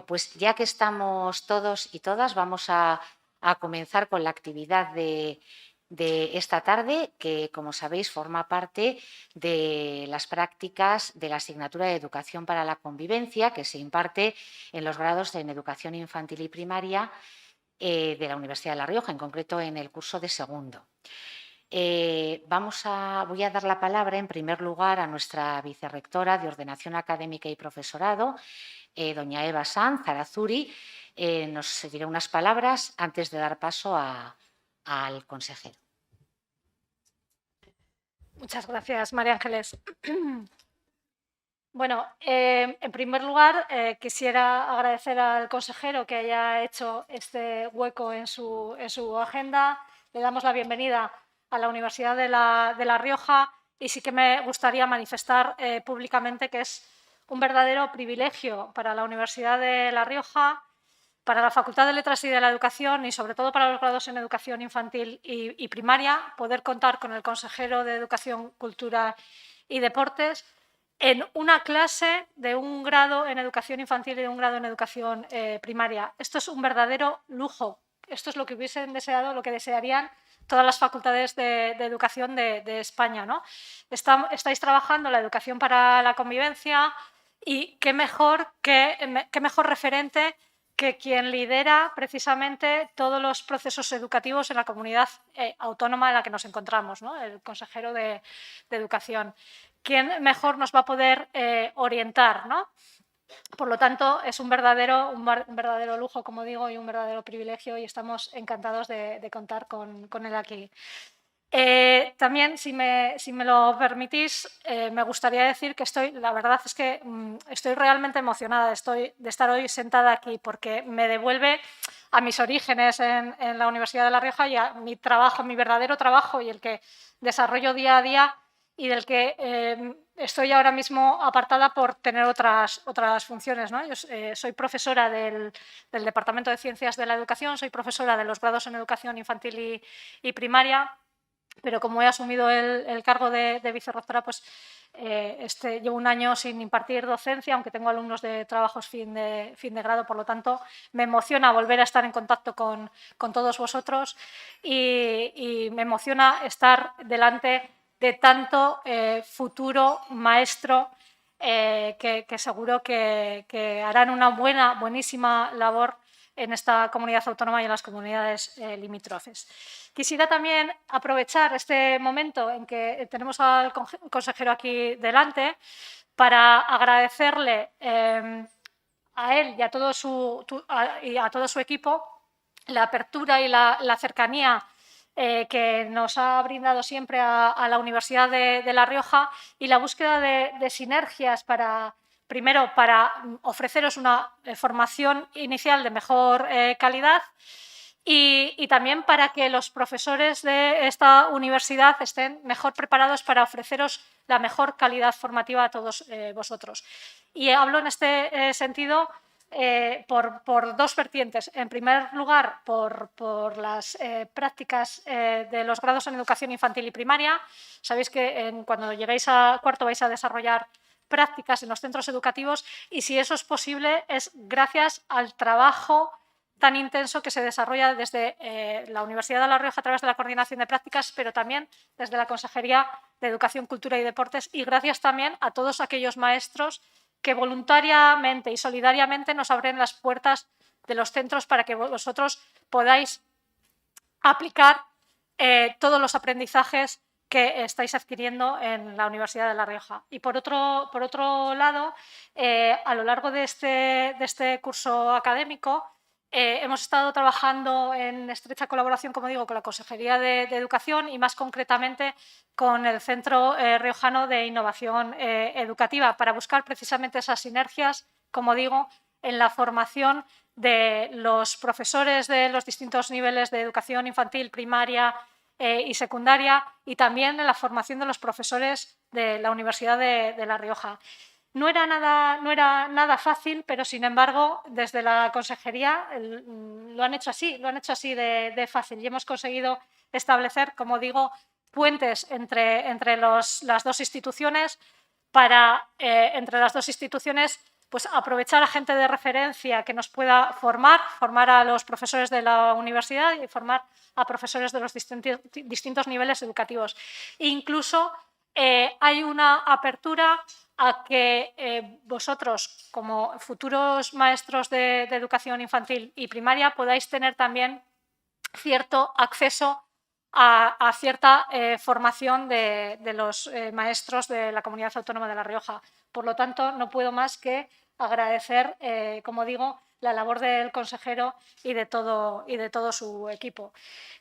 pues ya que estamos todos y todas, vamos a comenzar con la actividad de esta tarde, que, como sabéis, forma parte de las prácticas de la asignatura de Educación para la Convivencia, que se imparte en los grados en Educación Infantil y Primaria de la Universidad de La Rioja, en concreto en el curso de segundo. Voy a dar la palabra, en primer lugar, a nuestra vicerrectora de Ordenación Académica y Profesorado, doña Eva Sanz Arazuri. Nos dirá unas palabras antes de dar paso al consejero. Muchas gracias, María Ángeles. Bueno, en primer lugar, quisiera agradecer al consejero que haya hecho este hueco en su agenda. Le damos la bienvenida a la Universidad de La Rioja y sí que me gustaría manifestar públicamente que es un verdadero privilegio para la Universidad de La Rioja, para la Facultad de Letras y de la Educación y sobre todo para los grados en Educación Infantil y Primaria, poder contar con el consejero de Educación, Cultura y Deportes en una clase de un grado en Educación Infantil y de un grado en Educación Primaria. Esto es un verdadero lujo. Esto es lo que hubiesen deseado, lo que desearían todas las facultades de educación de España, ¿no? Estáis trabajando la educación para la convivencia y qué mejor referente que quien lidera precisamente todos los procesos educativos en la comunidad autónoma en la que nos encontramos, ¿no? El consejero de Educación. ¿Quién mejor nos va a poder orientar, ¿no? Por lo tanto, es un verdadero lujo, como digo, y un verdadero privilegio, y estamos encantados de contar con él aquí. También, si me lo permitís, me gustaría decir que la verdad es que estoy realmente emocionada de estar hoy sentada aquí, porque me devuelve a mis orígenes en la Universidad de La Rioja y a mi trabajo, mi verdadero trabajo y el que desarrollo día a día y del que estoy ahora mismo apartada por tener otras funciones, ¿no? Yo soy profesora del Departamento de Ciencias de la Educación, soy profesora de los grados en Educación Infantil y Primaria, pero como he asumido el cargo de vicerrectora, pues llevo un año sin impartir docencia, aunque tengo alumnos de trabajos fin de grado, por lo tanto me emociona volver a estar en contacto con todos vosotros y me emociona estar delante de tanto futuro maestro que seguro que harán una buenísima labor en esta comunidad autónoma y en las comunidades limítrofes. Quisiera también aprovechar este momento en que tenemos al consejero aquí delante para agradecerle a él y a todo su equipo la apertura y la cercanía que nos ha brindado siempre a la Universidad de La Rioja y la búsqueda de sinergias primero para ofreceros una formación inicial de mejor calidad y también para que los profesores de esta universidad estén mejor preparados para ofreceros la mejor calidad formativa a todos vosotros. Y hablo en este sentido por dos vertientes. En primer lugar, por las prácticas de los grados en Educación Infantil y Primaria. Sabéis que cuando lleguéis a cuarto vais a desarrollar prácticas en los centros educativos y si eso es posible es gracias al trabajo tan intenso que se desarrolla desde la Universidad de La Rioja a través de la coordinación de prácticas, pero también desde la Consejería de Educación, Cultura y Deportes y gracias también a todos aquellos maestros que voluntariamente y solidariamente nos abren las puertas de los centros para que vosotros podáis aplicar todos los aprendizajes que estáis adquiriendo en la Universidad de La Rioja. Y por otro lado, a lo largo de este curso académico, hemos estado trabajando en estrecha colaboración, como digo, con la Consejería de Educación y más concretamente con el Centro Riojano de Innovación Educativa para buscar precisamente esas sinergias, como digo, en la formación de los profesores de los distintos niveles de educación infantil, primaria y secundaria y también en la formación de los profesores de la Universidad de La Rioja. No era nada fácil, pero sin embargo, desde la consejería lo han hecho así de fácil y hemos conseguido establecer, como digo, puentes entre las dos instituciones pues aprovechar a gente de referencia que nos pueda formar a los profesores de la universidad y formar a profesores de los distintos niveles educativos. E incluso hay una apertura a que vosotros, como futuros maestros de educación infantil y primaria, podáis tener también cierto acceso a cierta formación de los maestros de la Comunidad Autónoma de La Rioja. Por lo tanto, no puedo más que agradecer, como digo, la labor del consejero y de todo su equipo.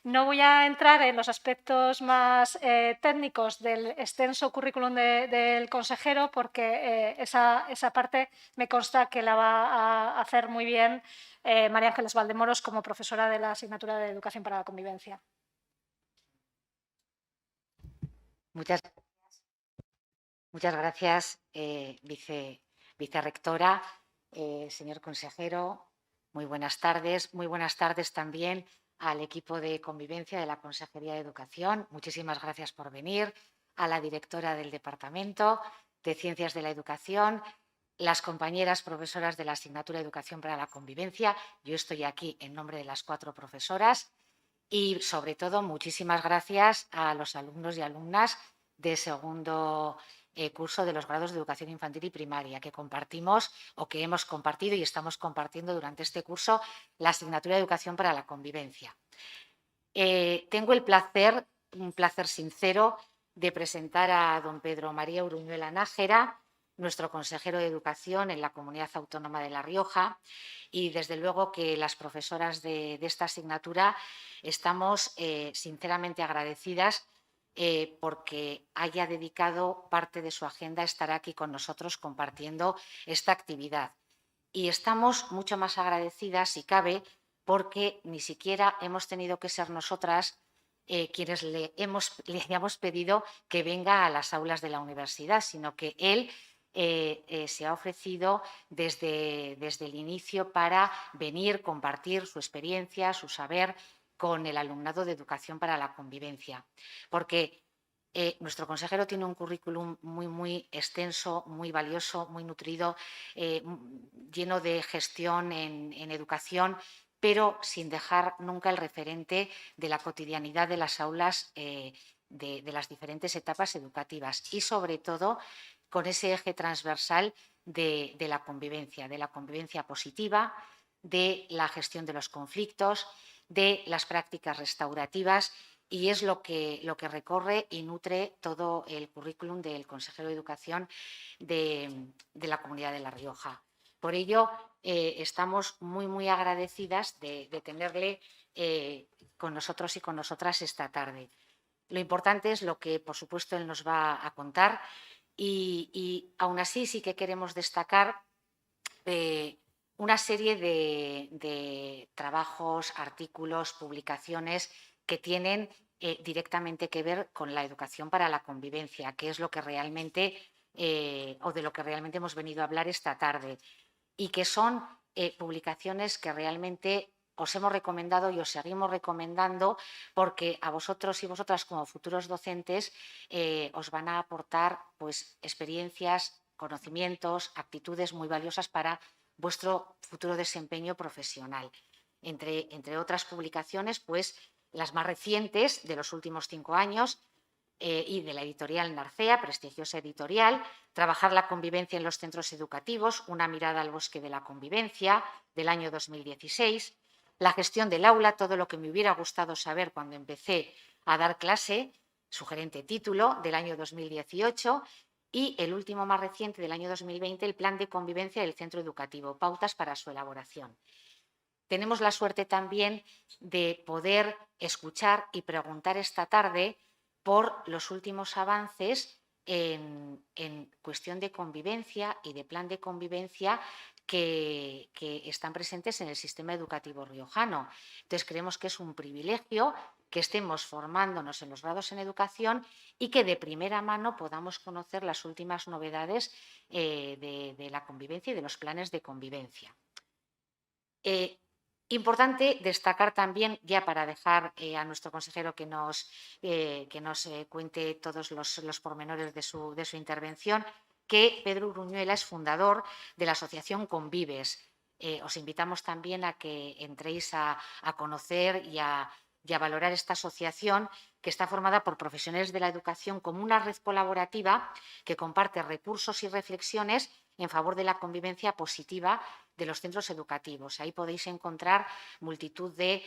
No voy a entrar en los aspectos más técnicos del extenso currículum del consejero porque esa parte me consta que la va a hacer muy bien María Ángeles Valdemoros como profesora de la asignatura de Educación para la Convivencia. Muchas gracias, vicerrectora, señor consejero. Muy buenas tardes. Muy buenas tardes también al equipo de convivencia de la Consejería de Educación. Muchísimas gracias por venir. A la directora del Departamento de Ciencias de la Educación, las compañeras profesoras de la asignatura de Educación para la Convivencia. Yo estoy aquí en nombre de las 4 profesoras y, sobre todo, muchísimas gracias a los alumnos y alumnas de segundo curso de los grados de Educación Infantil y Primaria, que compartimos o que hemos compartido y estamos compartiendo durante este curso la asignatura de Educación para la Convivencia. Tengo un placer sincero de presentar a don Pedro María Uruñuela Nájera, nuestro consejero de Educación en la Comunidad Autónoma de La Rioja, y desde luego que las profesoras de esta asignatura estamos sinceramente agradecidas porque haya dedicado parte de su agenda a estar aquí con nosotros compartiendo esta actividad. Y estamos mucho más agradecidas, si cabe, porque ni siquiera hemos tenido que ser nosotras quienes le hayamos pedido que venga a las aulas de la universidad, sino que él se ha ofrecido desde el inicio para venir, compartir su experiencia, su saber con el alumnado de Educación para la Convivencia. Porque nuestro consejero tiene un currículum muy extenso, muy valioso, muy nutrido, lleno de gestión en educación, pero sin dejar nunca el referente de la cotidianidad de las aulas de las diferentes etapas educativas y, sobre todo, con ese eje transversal de la convivencia positiva, de la gestión de los conflictos, de las prácticas restaurativas, y es lo que recorre y nutre todo el currículum del consejero de Educación de la Comunidad de La Rioja. Por ello, estamos muy agradecidas de tenerle con nosotros y con nosotras esta tarde. Lo importante es lo que, por supuesto, él nos va a contar y aún así sí que queremos destacar una serie de trabajos, artículos, publicaciones que tienen directamente que ver con la educación para la convivencia, que es lo que realmente o de lo que realmente hemos venido a hablar esta tarde, y que son publicaciones que realmente os hemos recomendado y os seguimos recomendando porque a vosotros y vosotras como futuros docentes os van a aportar pues, experiencias, conocimientos, actitudes muy valiosas para vuestro futuro desempeño profesional. Entre otras publicaciones, pues las más recientes de los últimos 5 años y de la editorial Narcea, prestigiosa editorial, Trabajar la convivencia en los centros educativos, una mirada al bosque de la convivencia, del año 2016, La gestión del aula, todo lo que me hubiera gustado saber cuando empecé a dar clase, sugerente título, del año 2018, y el último más reciente, del año 2020, el Plan de convivencia del centro educativo, pautas para su elaboración. Tenemos la suerte también de poder escuchar y preguntar esta tarde por los últimos avances en cuestión de convivencia y de plan de convivencia que están presentes en el sistema educativo riojano. Entonces, creemos que es un privilegio que estemos formándonos en los grados en educación y que de primera mano podamos conocer las últimas novedades de la convivencia y de los planes de convivencia. Importante destacar también, ya para dejar a nuestro consejero que nos cuente todos los pormenores de su intervención, que Pedro Uruñuela es fundador de la asociación Convives. Os invitamos también a que entréis a conocer y a valorar esta asociación, que está formada por profesionales de la educación como una red colaborativa que comparte recursos y reflexiones en favor de la convivencia positiva de los centros educativos. Ahí podéis encontrar multitud de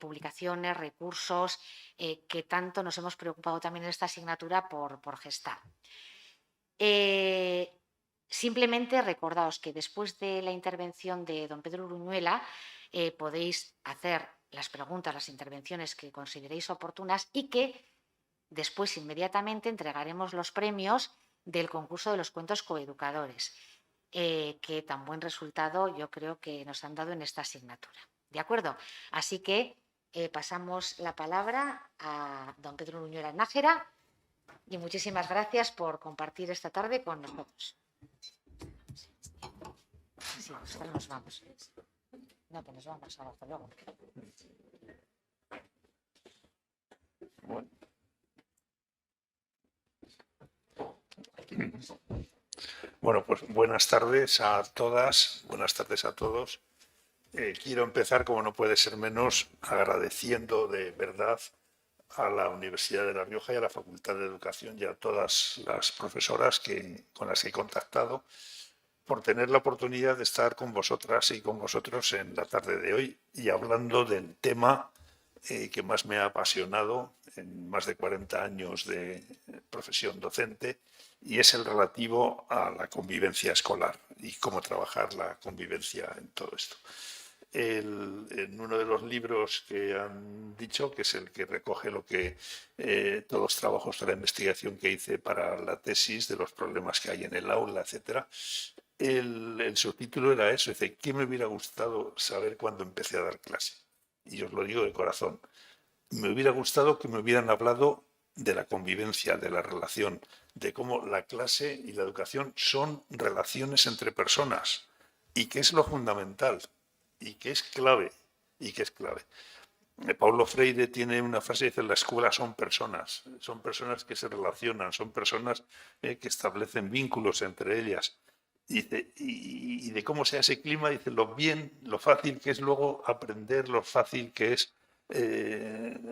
publicaciones, recursos que tanto nos hemos preocupado también en esta asignatura por gestar. Simplemente recordaos que después de la intervención de don Pedro Uruñuela podéis hacer las preguntas, las intervenciones que consideréis oportunas y que después inmediatamente entregaremos los premios del concurso de los cuentos coeducadores, que tan buen resultado yo creo que nos han dado en esta asignatura. ¿De acuerdo? Así que pasamos la palabra a don Pedro Uruñuela Nájera y muchísimas gracias por compartir esta tarde con nosotros. Sí, ahora nos vamos. No, que nos vamos abajo luego. Bueno, pues buenas tardes a todas, buenas tardes a todos. Quiero empezar, como no puede ser menos, agradeciendo de verdad a la Universidad de La Rioja y a la Facultad de Educación y a todas las profesoras con las que he contactado por tener la oportunidad de estar con vosotras y con vosotros en la tarde de hoy y hablando del tema que más me ha apasionado en más de 40 años de profesión docente, y es el relativo a la convivencia escolar y cómo trabajar la convivencia en todo esto. En uno de los libros que han dicho, que es el que recoge lo que todos los trabajos de la investigación que hice para la tesis, de los problemas que hay en el aula, etcétera, el subtítulo era eso, dice, ¿qué me hubiera gustado saber cuando empecé a dar clase? Y os lo digo de corazón, me hubiera gustado que me hubieran hablado de la convivencia, de la relación, de cómo la clase y la educación son relaciones entre personas y que es lo fundamental y que es clave, Paulo Freire tiene una frase que dice, la escuela son personas que se relacionan, son personas que establecen vínculos entre ellas. Dice, y de cómo sea ese clima, dice lo fácil que es luego aprender, lo fácil que es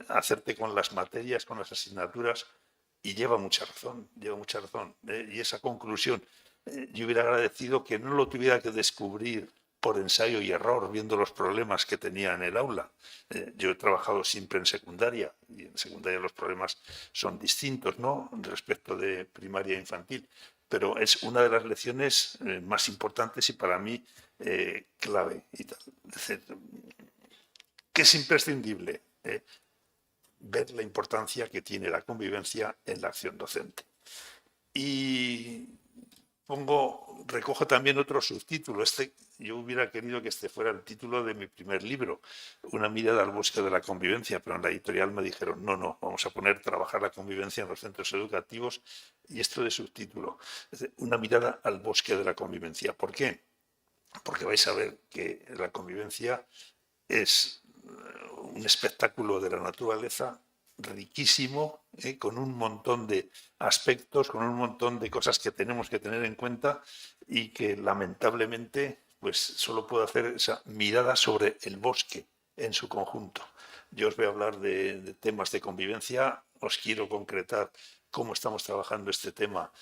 hacerte con las materias, con las asignaturas, y lleva mucha razón. Y esa conclusión, yo hubiera agradecido que no lo tuviera que descubrir por ensayo y error, viendo los problemas que tenía en el aula. Yo he trabajado siempre en secundaria, y en secundaria los problemas son distintos, ¿no?, respecto de primaria e infantil, pero es una de las lecciones más importantes y para mí clave. Es decir, que es imprescindible ver la importancia que tiene la convivencia en la acción docente. Y recojo también otro subtítulo. Yo hubiera querido que este fuera el título de mi primer libro, Una mirada al bosque de la convivencia, pero en la editorial me dijeron, no, vamos a poner trabajar la convivencia en los centros educativos, y esto de subtítulo, Una mirada al bosque de la convivencia. ¿Por qué? Porque vais a ver que la convivencia es un espectáculo de la naturaleza riquísimo, con un montón de aspectos, con un montón de cosas que tenemos que tener en cuenta y que lamentablemente pues solo puedo hacer esa mirada sobre el bosque en su conjunto. Yo os voy a hablar de temas de convivencia, os quiero concretar cómo estamos trabajando este tema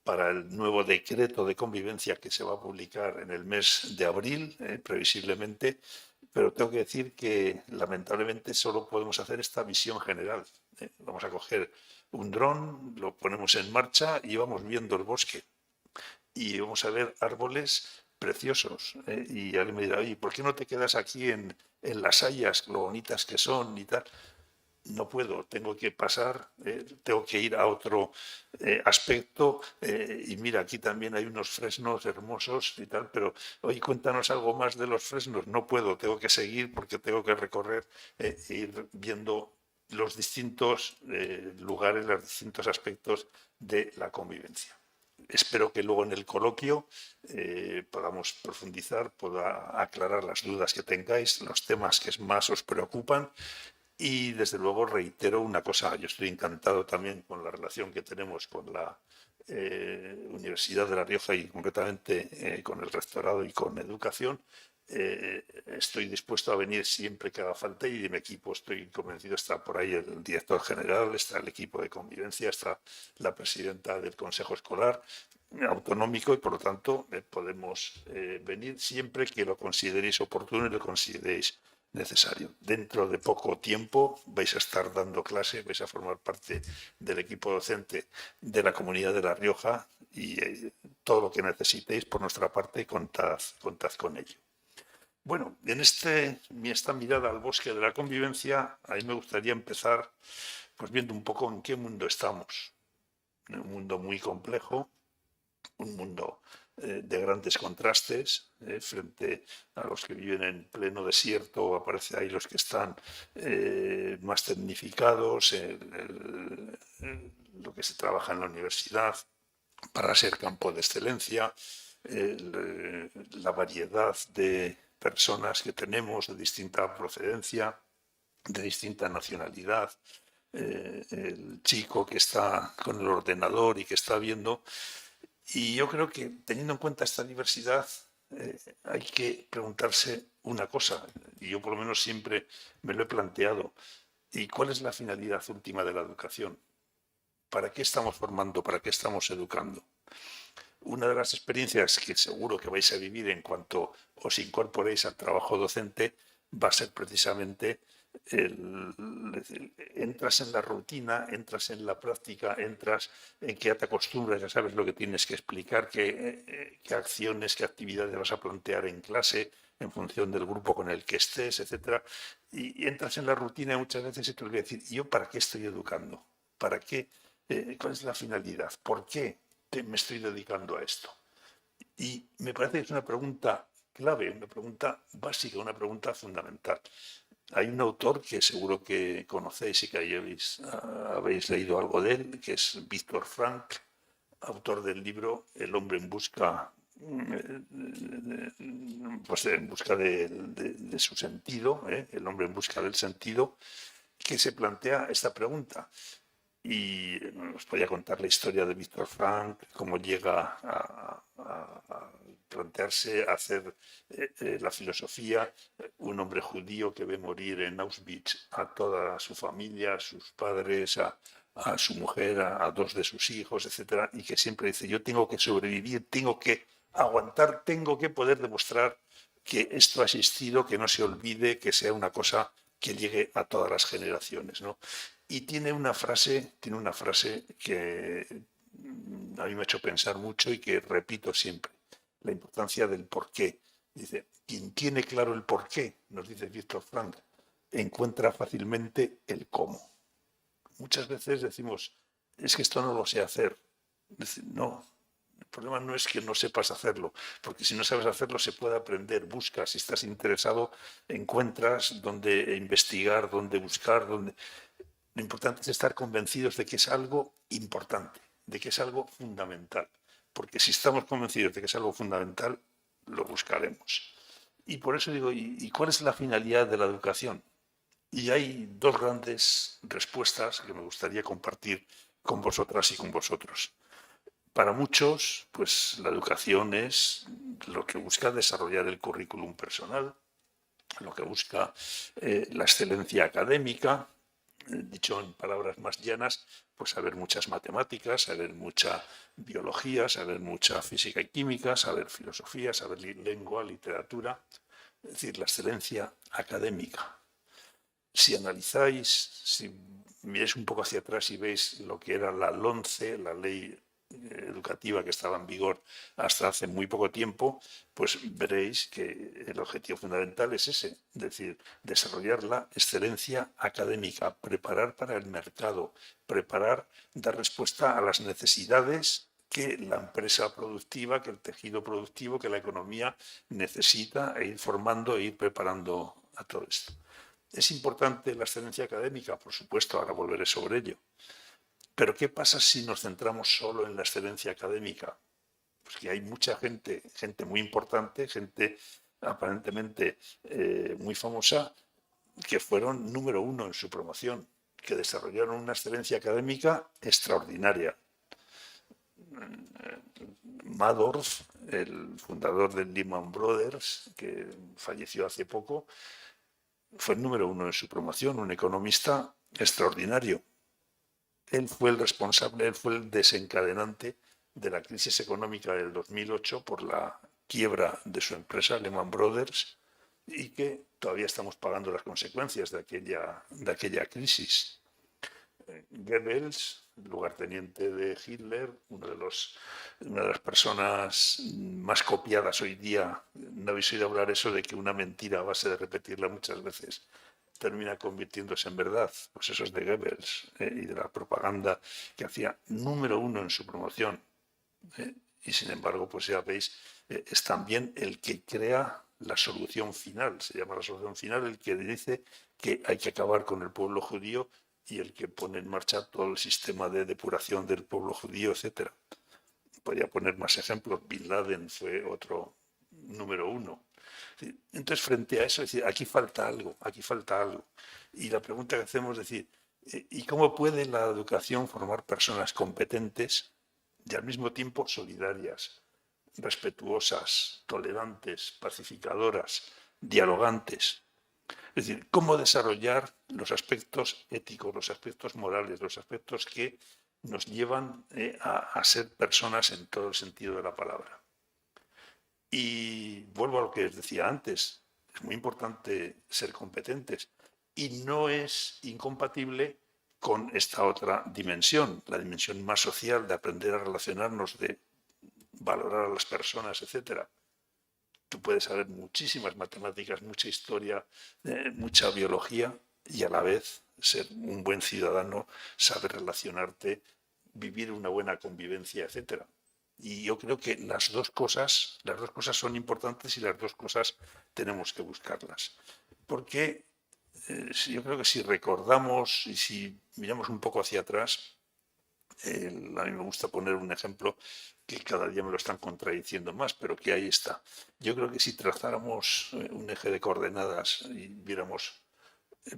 para el nuevo decreto de convivencia que se va a publicar en el mes de abril, previsiblemente, pero tengo que decir que lamentablemente solo podemos hacer esta visión general. Vamos a coger un dron, lo ponemos en marcha y vamos viendo el bosque y vamos a ver árboles preciosos. Y alguien me dirá, oye, ¿por qué no te quedas aquí en las hayas, lo bonitas que son y tal? No puedo, tengo que pasar, tengo que ir a otro aspecto, y mira, aquí también hay unos fresnos hermosos y tal, pero oye, cuéntanos algo más de los fresnos. No puedo, tengo que seguir porque tengo que recorrer e ir viendo los distintos lugares, los distintos aspectos de la convivencia. Espero que luego en el coloquio podamos profundizar, pueda aclarar las dudas que tengáis, los temas que más os preocupan. Y desde luego reitero una cosa, yo estoy encantado también con la relación que tenemos con la Universidad de La Rioja y concretamente con el rectorado y con educación, estoy dispuesto a venir siempre que haga falta y de mi equipo estoy convencido, está por ahí el director general, está el equipo de convivencia, está la presidenta del consejo escolar autonómico y por lo tanto podemos venir siempre que lo consideréis oportuno y lo consideréis necesario. Dentro de poco tiempo vais a estar dando clase, vais a formar parte del equipo docente de la Comunidad de La Rioja y todo lo que necesitéis por nuestra parte contad con ello. Bueno, en esta mirada al bosque de la convivencia, a mí me gustaría empezar pues viendo un poco en qué mundo estamos. En un mundo muy complejo, un mundo de grandes contrastes, frente a los que viven en pleno desierto, aparece ahí los que están más tecnificados, lo que se trabaja en la universidad para ser campo de excelencia, la variedad de personas que tenemos de distinta procedencia, de distinta nacionalidad, el chico que está con el ordenador y que está viendo. Y yo creo que teniendo en cuenta esta diversidad hay que preguntarse una cosa, y yo por lo menos siempre me lo he planteado, ¿y cuál es la finalidad última de la educación? ¿Para qué estamos formando? ¿Para qué estamos educando? Una de las experiencias que seguro que vais a vivir en cuanto os incorporéis al trabajo docente va a ser precisamente entras en la rutina, entras en la práctica, entras en que ya te acostumbras, ya sabes lo que tienes que explicar, qué acciones, qué actividades vas a plantear en clase en función del grupo con el que estés, etcétera. Y entras en la rutina y muchas veces te olvidas decir, ¿yo para qué estoy educando? ¿Para qué? ¿Cuál es la finalidad? ¿Por qué me estoy dedicando a esto? Y me parece que es una pregunta clave, una pregunta básica, una pregunta fundamental. Hay un autor que seguro que conocéis y que habéis leído algo de él, que es Víctor Frank, autor del libro El hombre en busca, pues en busca de su sentido, El hombre en busca del sentido, que se plantea esta pregunta. Y os podía contar la historia de Víctor Frank, cómo llega a plantearse, a hacer la filosofía, un hombre judío que ve morir en Auschwitz a toda su familia, a sus padres, a su mujer, a dos de sus hijos, etcétera, y que siempre dice, yo tengo que sobrevivir, tengo que aguantar, tengo que poder demostrar que esto ha existido, que no se olvide, que sea una cosa que llegue a todas las generaciones, ¿no? Y tiene una frase que a mí me ha hecho pensar mucho y que repito siempre, la importancia del porqué. Dice, quien tiene claro el porqué, nos dice Víctor Frank, encuentra fácilmente el cómo. Muchas veces decimos, es que esto no lo sé hacer. Decir, no, el problema no es que no sepas hacerlo, porque si no sabes hacerlo se puede aprender, buscas, si estás interesado, encuentras dónde investigar, dónde buscar, dónde... Lo importante es estar convencidos de que es algo importante, de que es algo fundamental. Porque si estamos convencidos de que es algo fundamental, lo buscaremos. Y por eso digo, ¿y cuál es la finalidad de la educación? Y hay dos grandes respuestas que me gustaría compartir con vosotras y con vosotros. Para muchos, pues la educación es lo que busca desarrollar el currículum personal, lo que busca la excelencia académica, dicho en palabras más llanas, pues saber muchas matemáticas, saber mucha biología, saber mucha física y química, saber filosofía, saber lengua, literatura, es decir, la excelencia académica. Si analizáis, si miráis un poco hacia atrás y veis lo que era la LOMCE, la ley educativa que estaba en vigor hasta hace muy poco tiempo, pues veréis que el objetivo fundamental es ese, es decir, desarrollar la excelencia académica, preparar para el mercado, dar respuesta a las necesidades que la empresa productiva, que el tejido productivo, que la economía necesita e ir formando e ir preparando a todo esto. ¿Es importante la excelencia académica? Por supuesto, ahora volveré sobre ello. Pero ¿qué pasa si nos centramos solo en la excelencia académica? Pues que hay mucha gente muy importante, gente aparentemente muy famosa, que fueron número uno en su promoción, que desarrollaron una excelencia académica extraordinaria. Madoff, el fundador del Lehman Brothers, que falleció hace poco, fue el número uno en su promoción, un economista extraordinario. Él fue el responsable, él fue el desencadenante de la crisis económica del 2008 por la quiebra de su empresa, Lehman Brothers, y que todavía estamos pagando las consecuencias de aquella crisis. Goebbels, lugarteniente de Hitler, una de las personas más copiadas hoy día. ¿No habéis oído hablar eso de que una mentira a base de repetirla muchas veces termina convirtiéndose en verdad? Pues eso es de Goebbels y de la propaganda que hacía número uno en su promoción. Y sin embargo, pues ya veis, es también el que crea la solución final, se llama la solución final, el que dice que hay que acabar con el pueblo judío y el que pone en marcha todo el sistema de depuración del pueblo judío, etc. Podría poner más ejemplos. Bin Laden fue otro número uno. Entonces, frente a eso, es decir, aquí falta algo, aquí falta algo. Y la pregunta que hacemos es decir, ¿y cómo puede la educación formar personas competentes y al mismo tiempo solidarias, respetuosas, tolerantes, pacificadoras, dialogantes? Es decir, cómo desarrollar los aspectos éticos, los aspectos morales, los aspectos que nos llevan a ser personas en todo el sentido de la palabra. Y vuelvo a lo que os decía antes, es muy importante ser competentes y no es incompatible con esta otra dimensión, la dimensión más social de aprender a relacionarnos, de valorar a las personas, etcétera. Tú puedes saber muchísimas matemáticas, mucha historia, mucha biología y a la vez ser un buen ciudadano, saber relacionarte, vivir una buena convivencia, etcétera. Y yo creo que las dos cosas son importantes y las dos cosas tenemos que buscarlas. Porque yo creo que si recordamos y si miramos un poco hacia atrás, a mí me gusta poner un ejemplo que cada día me lo están contradiciendo más, pero que ahí está. Yo creo que si trazáramos un eje de coordenadas y viéramos,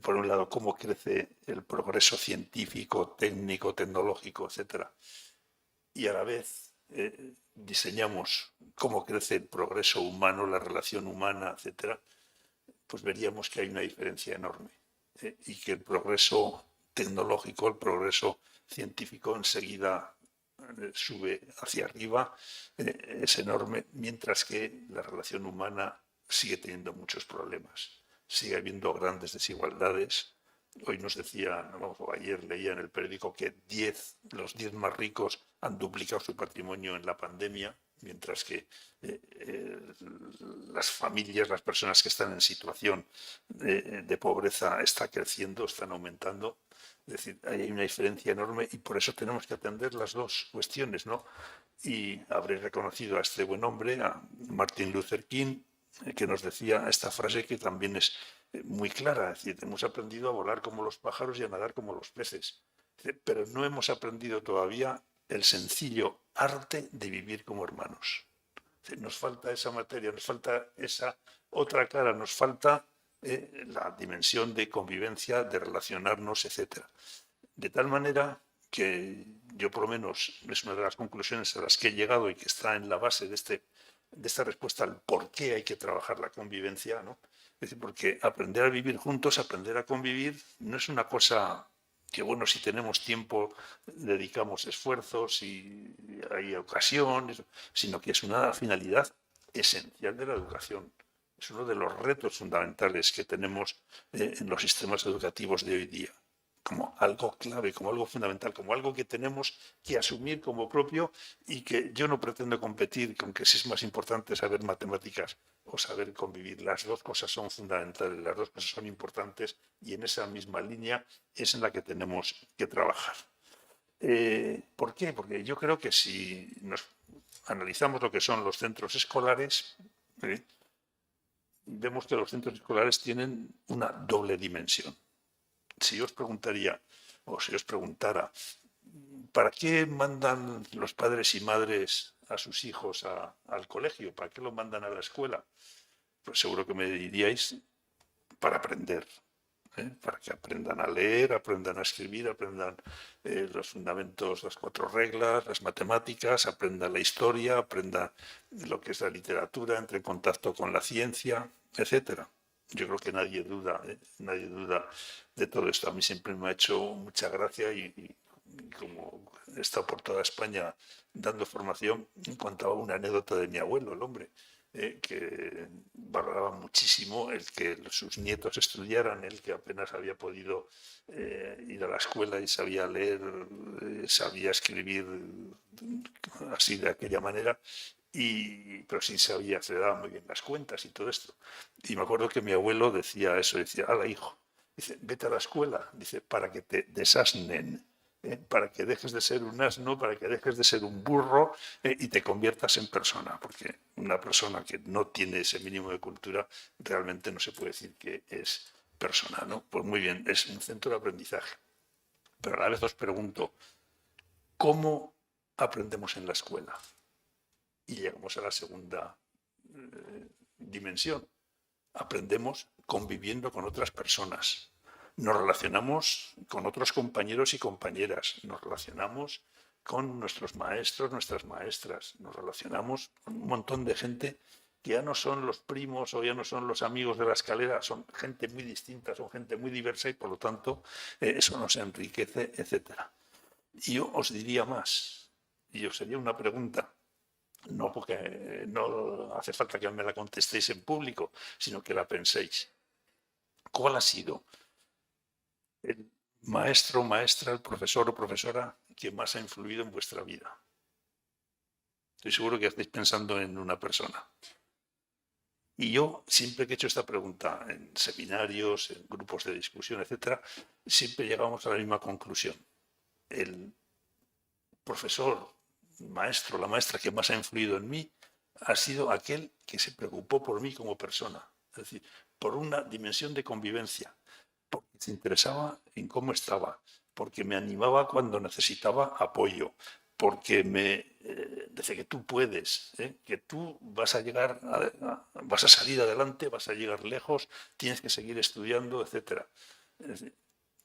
por un lado, cómo crece el progreso científico, técnico, tecnológico, etcétera, y a la vez diseñamos cómo crece el progreso humano, la relación humana, etcétera, pues veríamos que hay una diferencia enorme y que el progreso tecnológico, el progreso científico enseguida sube hacia arriba, es enorme, mientras que la relación humana sigue teniendo muchos problemas, sigue habiendo grandes desigualdades. Hoy nos decía, o ayer leía en el periódico que los 10 más ricos han duplicado su patrimonio en la pandemia, mientras que las familias, las personas que están en situación de pobreza está creciendo, están aumentando. Es decir, hay una diferencia enorme y por eso tenemos que atender las dos cuestiones, ¿no? Y habré reconocido a este buen hombre, a Martin Luther King, que nos decía esta frase que también es muy clara. Es decir, hemos aprendido a volar como los pájaros y a nadar como los peces, pero no hemos aprendido todavía el sencillo arte de vivir como hermanos. Nos falta esa materia, nos falta esa otra cara, nos falta la dimensión de convivencia, de relacionarnos, etc. De tal manera que yo, por lo menos, es una de las conclusiones a las que he llegado y que está en la base de esta respuesta al por qué hay que trabajar la convivencia, ¿no? Es decir, porque aprender a vivir juntos, aprender a convivir, no es una cosa que, bueno, si tenemos tiempo, dedicamos esfuerzos y hay ocasión, sino que es una finalidad esencial de la educación. Es uno de los retos fundamentales que tenemos en los sistemas educativos de hoy día, como algo clave, como algo fundamental, como algo que tenemos que asumir como propio y que yo no pretendo competir con que si es más importante saber matemáticas o saber convivir. Las dos cosas son fundamentales, las dos cosas son importantes y en esa misma línea es en la que tenemos que trabajar. ¿Por qué? Porque yo creo que si nos analizamos lo que son los centros escolares, vemos que los centros escolares tienen una doble dimensión. Si yo os preguntaría, o si os preguntara, ¿para qué mandan los padres y madres a sus hijos al colegio? ¿Para qué los mandan a la escuela? Pues seguro que me diríais para aprender. para que aprendan a leer, aprendan a escribir, aprendan los fundamentos, las 4 reglas, las matemáticas, aprendan la historia, aprendan lo que es la literatura, entre en contacto con la ciencia, etcétera. Yo creo que nadie duda de todo esto. A mí siempre me ha hecho mucha gracia y como he estado por toda España dando formación, contaba una anécdota de mi abuelo, el hombre, que valoraba muchísimo el que sus nietos estudiaran, él que apenas había podido ir a la escuela y sabía leer, sabía escribir así de aquella manera, pero sí sabía, se le daban muy bien las cuentas y todo esto. Y me acuerdo que mi abuelo decía eso, decía, hala hijo, dice, vete a la escuela, dice, para que te desasnen. Para que dejes de ser un asno, para que dejes de ser un burro y te conviertas en persona, porque una persona que no tiene ese mínimo de cultura realmente no se puede decir que es persona, ¿no? Pues muy bien, es un centro de aprendizaje. Pero a la vez os pregunto, ¿cómo aprendemos en la escuela? Y llegamos a la segunda dimensión. Aprendemos conviviendo con otras personas. Nos relacionamos con otros compañeros y compañeras, nos relacionamos con nuestros maestros, nuestras maestras, nos relacionamos con un montón de gente que ya no son los primos o ya no son los amigos de la escalera, son gente muy distinta, son gente muy diversa y por lo tanto eso nos enriquece, etc. Y yo os diría más, y os haría una pregunta, no porque no hace falta que me la contestéis en público, sino que la penséis. ¿Cuál ha sido el maestro, maestra, el profesor o profesora que más ha influido en vuestra vida? Estoy seguro que estáis pensando en una persona. Y yo, siempre que he hecho esta pregunta en seminarios, en grupos de discusión, etcétera, siempre llegamos a la misma conclusión. El profesor, maestro, la maestra que más ha influido en mí ha sido aquel que se preocupó por mí como persona. Es decir, por una dimensión de convivencia, porque se interesaba en cómo estaba, porque me animaba cuando necesitaba apoyo, porque me dice que tú puedes, que tú vas a llegar, vas a salir adelante, vas a llegar lejos, tienes que seguir estudiando, etc.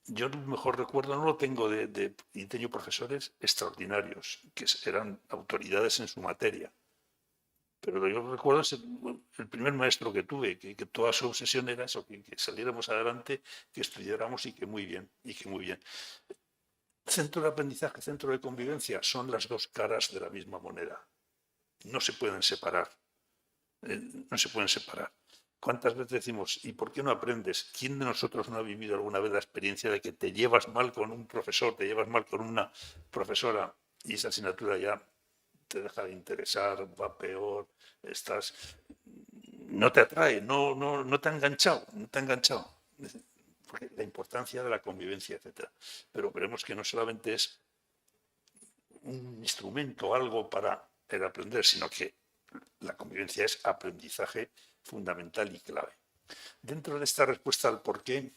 Yo el mejor recuerdo no lo tengo y tengo profesores extraordinarios, que eran autoridades en su materia. Pero yo recuerdo el primer maestro que tuve, que toda su obsesión era eso, que saliéramos adelante, que estudiáramos y que muy bien, Centro de aprendizaje, centro de convivencia, son las dos caras de la misma moneda. No se pueden separar. No se pueden separar. ¿Cuántas veces decimos, ¿y por qué no aprendes? ¿Quién de nosotros no ha vivido alguna vez la experiencia de que te llevas mal con un profesor, te llevas mal con una profesora y esa asignatura ya te deja de interesar, va peor, no te atrae, no te ha enganchado, Porque la importancia de la convivencia, etc. Pero veremos que no solamente es un instrumento, algo para el aprender, sino que la convivencia es aprendizaje fundamental y clave. Dentro de esta respuesta al por qué,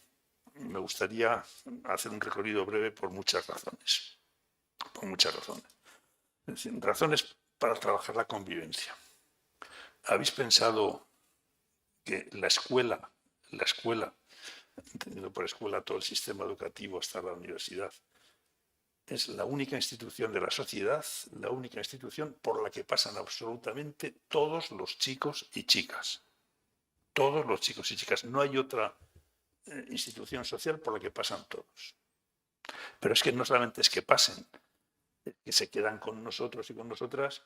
me gustaría hacer un recorrido breve por muchas razones. Por muchas razones. Es decir, razones para trabajar la convivencia. ¿Habéis pensado que la escuela, entendiendo por escuela todo el sistema educativo hasta la universidad, es la única institución de la sociedad, la única institución por la que pasan absolutamente todos los chicos y chicas? Todos los chicos y chicas. No hay otra institución social por la que pasan todos. Pero es que no solamente es que pasen, es que se quedan con nosotros y con nosotras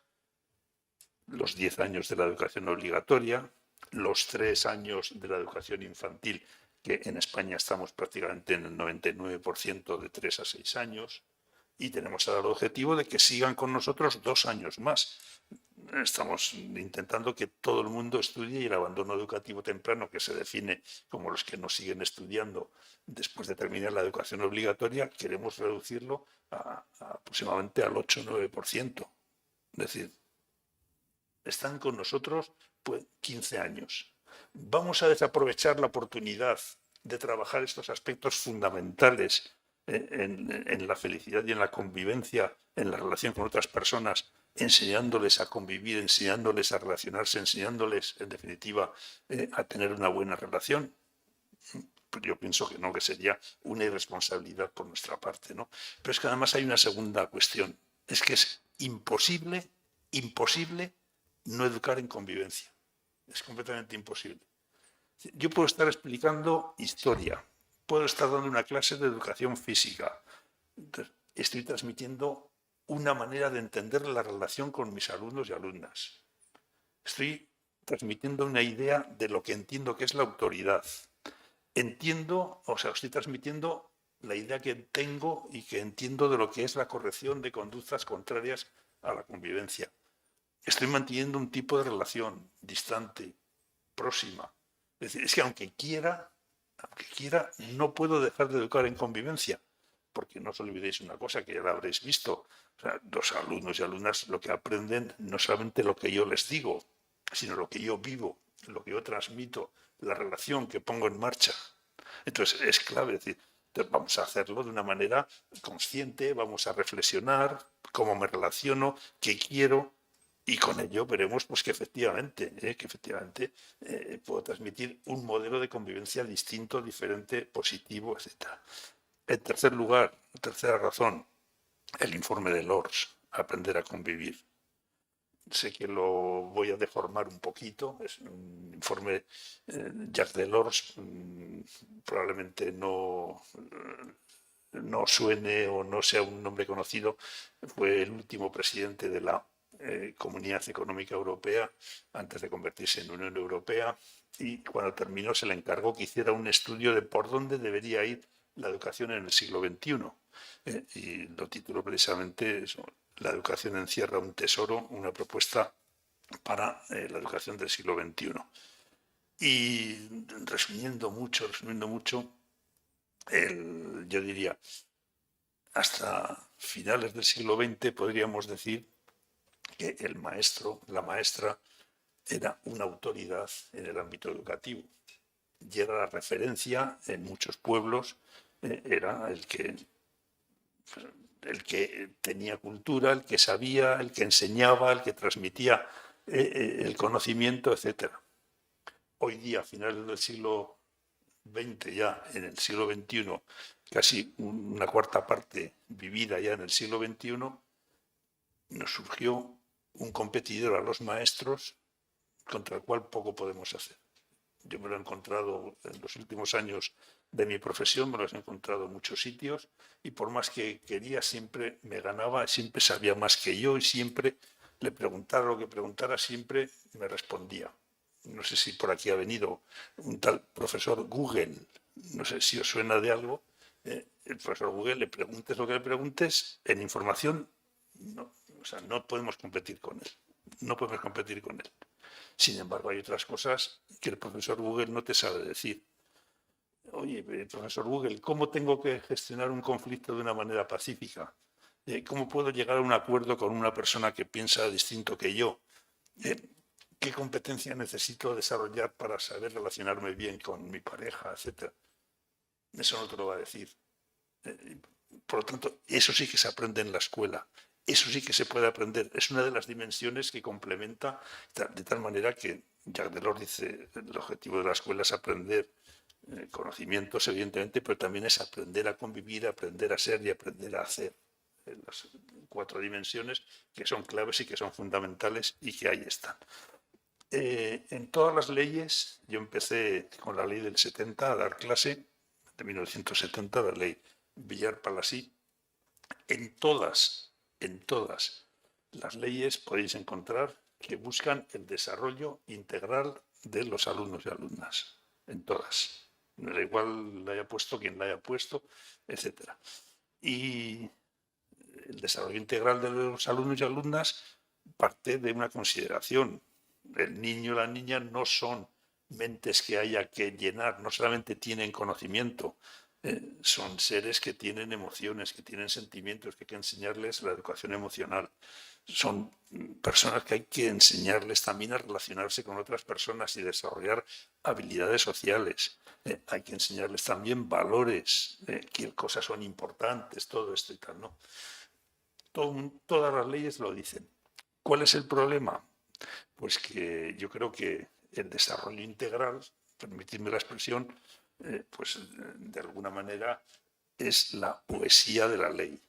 los 10 años de la educación obligatoria, los 3 años de la educación infantil, que en España estamos prácticamente en el 99% de 3 a 6 años, y tenemos ahora el objetivo de que sigan con nosotros 2 años más. Estamos intentando que todo el mundo estudie y el abandono educativo temprano, que se define como los que no siguen estudiando después de terminar la educación obligatoria, queremos reducirlo aproximadamente al 8-9%. Es decir, están con nosotros pues, 15 años. Vamos a desaprovechar la oportunidad de trabajar estos aspectos fundamentales en la felicidad y en la convivencia, en la relación con otras personas, enseñándoles a convivir, enseñándoles a relacionarse, enseñándoles, en definitiva, a tener una buena relación. yo pienso que no, que sería una irresponsabilidad por nuestra parte, ¿no? Pero es que además hay una segunda cuestión, es que es imposible no educar en convivencia. Es completamente imposible. Yo puedo estar explicando historia, puedo estar dando una clase de educación física, entonces, estoy transmitiendo una manera de entender la relación con mis alumnos y alumnas. Estoy transmitiendo una idea de lo que entiendo que es la autoridad. Estoy transmitiendo la idea que tengo y que entiendo de lo que es la corrección de conductas contrarias a la convivencia. Estoy manteniendo un tipo de relación distante, próxima. Es decir, es que aunque quiera, no puedo dejar de educar en convivencia, porque no os olvidéis una cosa que ya la habréis visto. O sea, los alumnos y alumnas lo que aprenden no solamente lo que yo les digo, sino lo que yo vivo, lo que yo transmito, la relación que pongo en marcha. Entonces es clave, decir, vamos a hacerlo de una manera consciente, vamos a reflexionar cómo me relaciono, qué quiero, y con ello veremos pues, que efectivamente puedo transmitir un modelo de convivencia distinto, diferente, positivo, etc. En tercer lugar, tercera razón, el informe de Lords, aprender a convivir. Sé que lo voy a deformar un poquito, es un informe Jacques Delors, probablemente no suene o no sea un nombre conocido, fue el último presidente de la Comunidad Económica Europea antes de convertirse en Unión Europea, y cuando terminó se le encargó que hiciera un estudio de por dónde debería ir la educación en el siglo XXI, y lo tituló precisamente eso, La educación encierra un tesoro, una propuesta para la educación del siglo XXI. Y resumiendo mucho, yo diría, hasta finales del siglo XX podríamos decir que el maestro, la maestra, era una autoridad en el ámbito educativo. Y era la referencia en muchos pueblos, era el que tenía cultura, el que sabía, el que enseñaba, el que transmitía el conocimiento, etc. Hoy día, a finales del siglo XX, ya en el siglo XXI, casi una cuarta parte vivida ya en el siglo XXI, nos surgió un competidor a los maestros contra el cual poco podemos hacer. Yo me lo he encontrado en los últimos años de mi profesión, me lo he encontrado en muchos sitios, y por más que quería siempre me ganaba, siempre sabía más que yo, y siempre le preguntara lo que preguntara, siempre me respondía. No sé si por aquí ha venido un tal profesor Google, no sé si os suena de algo. El profesor Google, le preguntes lo que le preguntes, en información no podemos competir con él. No podemos competir con él. Sin embargo, hay otras cosas que el profesor Google no te sabe decir. Oye, profesor Google, ¿cómo tengo que gestionar un conflicto de una manera pacífica? ¿Cómo puedo llegar a un acuerdo con una persona que piensa distinto que yo? ¿Qué competencia necesito desarrollar para saber relacionarme bien con mi pareja, etcétera? Eso no te lo va a decir. Por lo tanto, eso sí que se aprende en la escuela. Eso sí que se puede aprender. Es una de las dimensiones que complementa, de tal manera que Jacques Delors dice, el objetivo de la escuela es aprender conocimientos, evidentemente, pero también es aprender a convivir, aprender a ser y aprender a hacer. Las 4 dimensiones que son claves y que son fundamentales y que ahí están. En todas las leyes, yo empecé con la ley del 70 a dar clase, de 1970, la ley Villard-Palasí. En todas las leyes podéis encontrar que buscan el desarrollo integral de los alumnos y alumnas. En todas. No da igual la haya puesto quien la haya puesto, etc. Y el desarrollo integral de los alumnos y alumnas parte de una consideración. El niño y la niña no son mentes que haya que llenar, no solamente tienen conocimiento, son seres que tienen emociones, que tienen sentimientos, que hay que enseñarles la educación emocional. Son personas que hay que enseñarles también a relacionarse con otras personas y desarrollar habilidades sociales. Hay que enseñarles también valores, qué cosas son importantes, todo esto y tal, ¿no? Todas las leyes lo dicen. ¿Cuál es el problema? Pues que yo creo que el desarrollo integral, permitidme la expresión, pues de alguna manera es la poesía de la ley.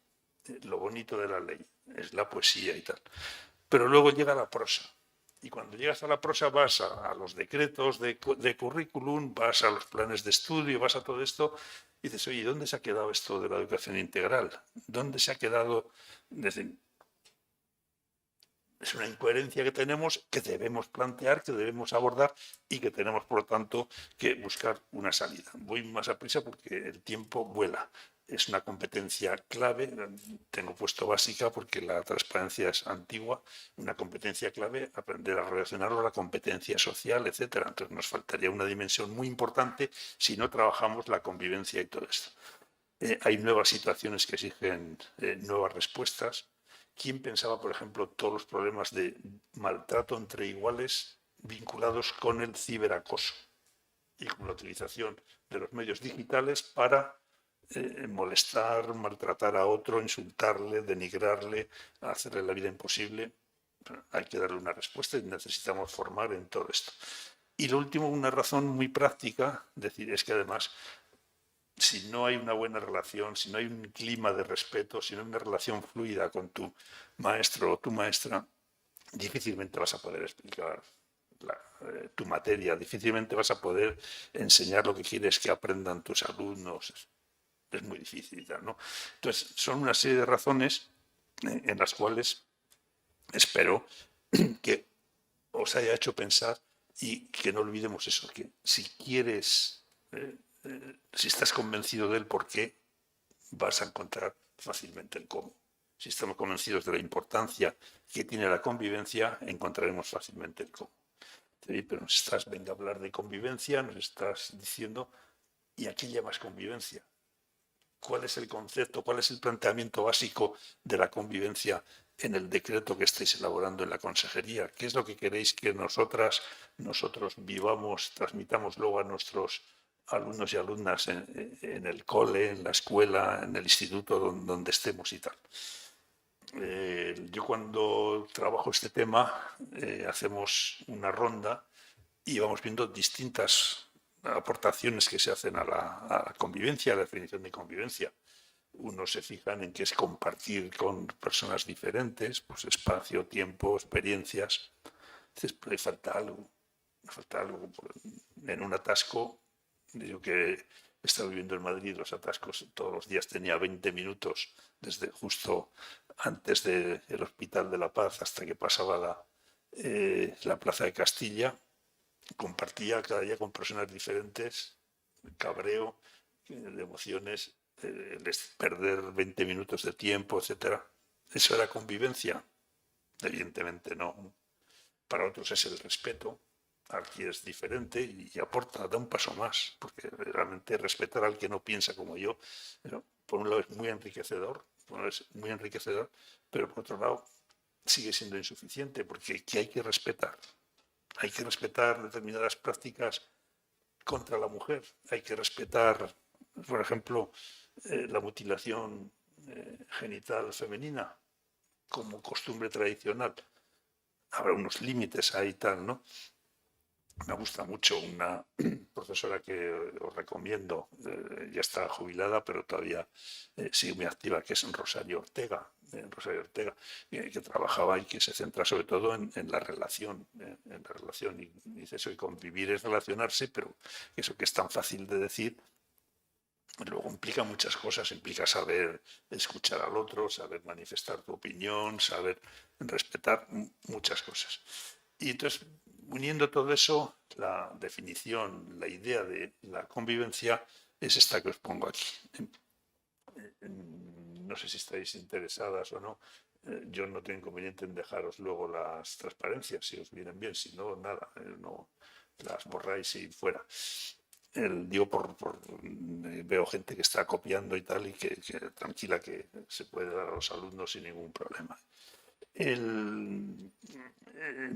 Lo bonito de la ley es la poesía y tal. Pero luego llega la prosa. Y cuando llegas a la prosa vas a los decretos de currículum, vas a los planes de estudio, vas a todo esto y dices, oye, ¿dónde se ha quedado esto de la educación integral? ¿Dónde se ha quedado? Es una incoherencia que tenemos, que debemos plantear, que debemos abordar y que tenemos, por lo tanto, que buscar una salida. Voy más a prisa porque el tiempo vuela. Es una competencia clave, tengo puesto básica porque la transparencia es antigua, una competencia clave, aprender a relacionarlo a la competencia social, etcétera. Entonces nos faltaría una dimensión muy importante si no trabajamos la convivencia y todo esto. Hay nuevas situaciones que exigen nuevas respuestas. ¿Quién pensaba, por ejemplo, todos los problemas de maltrato entre iguales vinculados con el ciberacoso y con la utilización de los medios digitales para molestar, maltratar a otro, insultarle, denigrarle, hacerle la vida imposible? Hay que darle una respuesta y necesitamos formar en todo esto. Y lo último, una razón muy práctica, es que además si no hay una buena relación, si no hay un clima de respeto, si no hay una relación fluida con tu maestro o tu maestra, difícilmente vas a poder explicar tu materia, difícilmente vas a poder enseñar lo que quieres que aprendan tus alumnos. Es muy difícil, ¿no? Entonces, son una serie de razones en las cuales espero que os haya hecho pensar y que no olvidemos eso, que si quieres... si estás convencido del por qué, vas a encontrar fácilmente el cómo. Si estamos convencidos de la importancia que tiene la convivencia, encontraremos fácilmente el cómo. Pero nos estás, venga a hablar de convivencia, nos estás diciendo, ¿y a qué llamas convivencia? ¿Cuál es el concepto, cuál es el planteamiento básico de la convivencia en el decreto que estáis elaborando en la consejería? ¿Qué es lo que queréis que nosotros vivamos, transmitamos luego a nuestros alumnos y alumnas en el cole, en la escuela, en el instituto, donde estemos y tal? Yo cuando trabajo este tema hacemos una ronda y vamos viendo distintas aportaciones que se hacen a la convivencia, a la definición de convivencia. Unos se fijan en que es compartir con personas diferentes, pues espacio, tiempo, experiencias. Entonces, pero falta algo. En un atasco, yo que he estado viviendo en Madrid, los atascos todos los días tenía 20 minutos, desde justo antes del Hospital de la Paz hasta que pasaba la Plaza de Castilla. Compartía cada día con personas diferentes, cabreo, de emociones, perder 20 minutos de tiempo, etcétera. ¿Eso era convivencia? Evidentemente no. Para otros es el respeto. Aquí es diferente y aporta, da un paso más, porque realmente respetar al que no piensa como yo, por un lado es muy enriquecedor, pero por otro lado sigue siendo insuficiente, porque ¿qué hay que respetar? Hay que respetar determinadas prácticas contra la mujer. Hay que respetar, por ejemplo, la mutilación genital femenina como costumbre tradicional. Habrá unos límites ahí tal, ¿no? Me gusta mucho una profesora que os recomiendo, ya está jubilada, pero todavía sigue muy activa, que es Rosario Ortega, que trabajaba y que se centra sobre todo en la relación, y dice eso, y convivir es relacionarse, pero eso que es tan fácil de decir, luego implica muchas cosas, implica saber escuchar al otro, saber manifestar tu opinión, saber respetar muchas cosas. Y entonces, uniendo todo eso, la definición, la idea de la convivencia es esta que os pongo aquí. No sé si estáis interesadas o no. Yo no tengo inconveniente en dejaros luego las transparencias, si os vienen bien. Si no, nada, no las borráis y fuera. Digo, veo gente que está copiando y tal, y que tranquila, que se puede dar a los alumnos sin ningún problema. En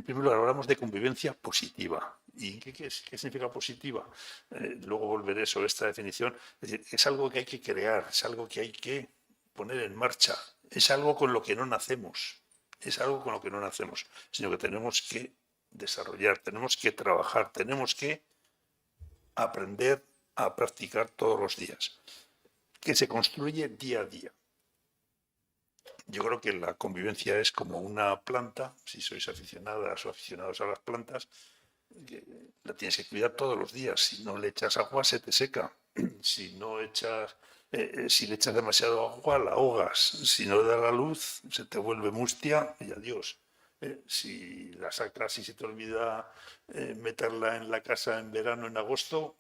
primer lugar, hablamos de convivencia positiva. ¿Y qué significa positiva? Luego volveré sobre esta definición. Es decir, es algo que hay que crear, es algo que hay que poner en marcha, es algo con lo que no nacemos, sino que tenemos que desarrollar, tenemos que trabajar, tenemos que aprender a practicar todos los días, que se construye día a día. Yo creo que la convivencia es como una planta, si sois aficionadas o aficionados a las plantas, que la tienes que cuidar todos los días. Si no le echas agua, se te seca. Si no echas, si le echas demasiado agua, la ahogas. Si no le das la luz, se te vuelve mustia y adiós. Si la sacas y se te olvida meterla en la casa en verano, en agosto,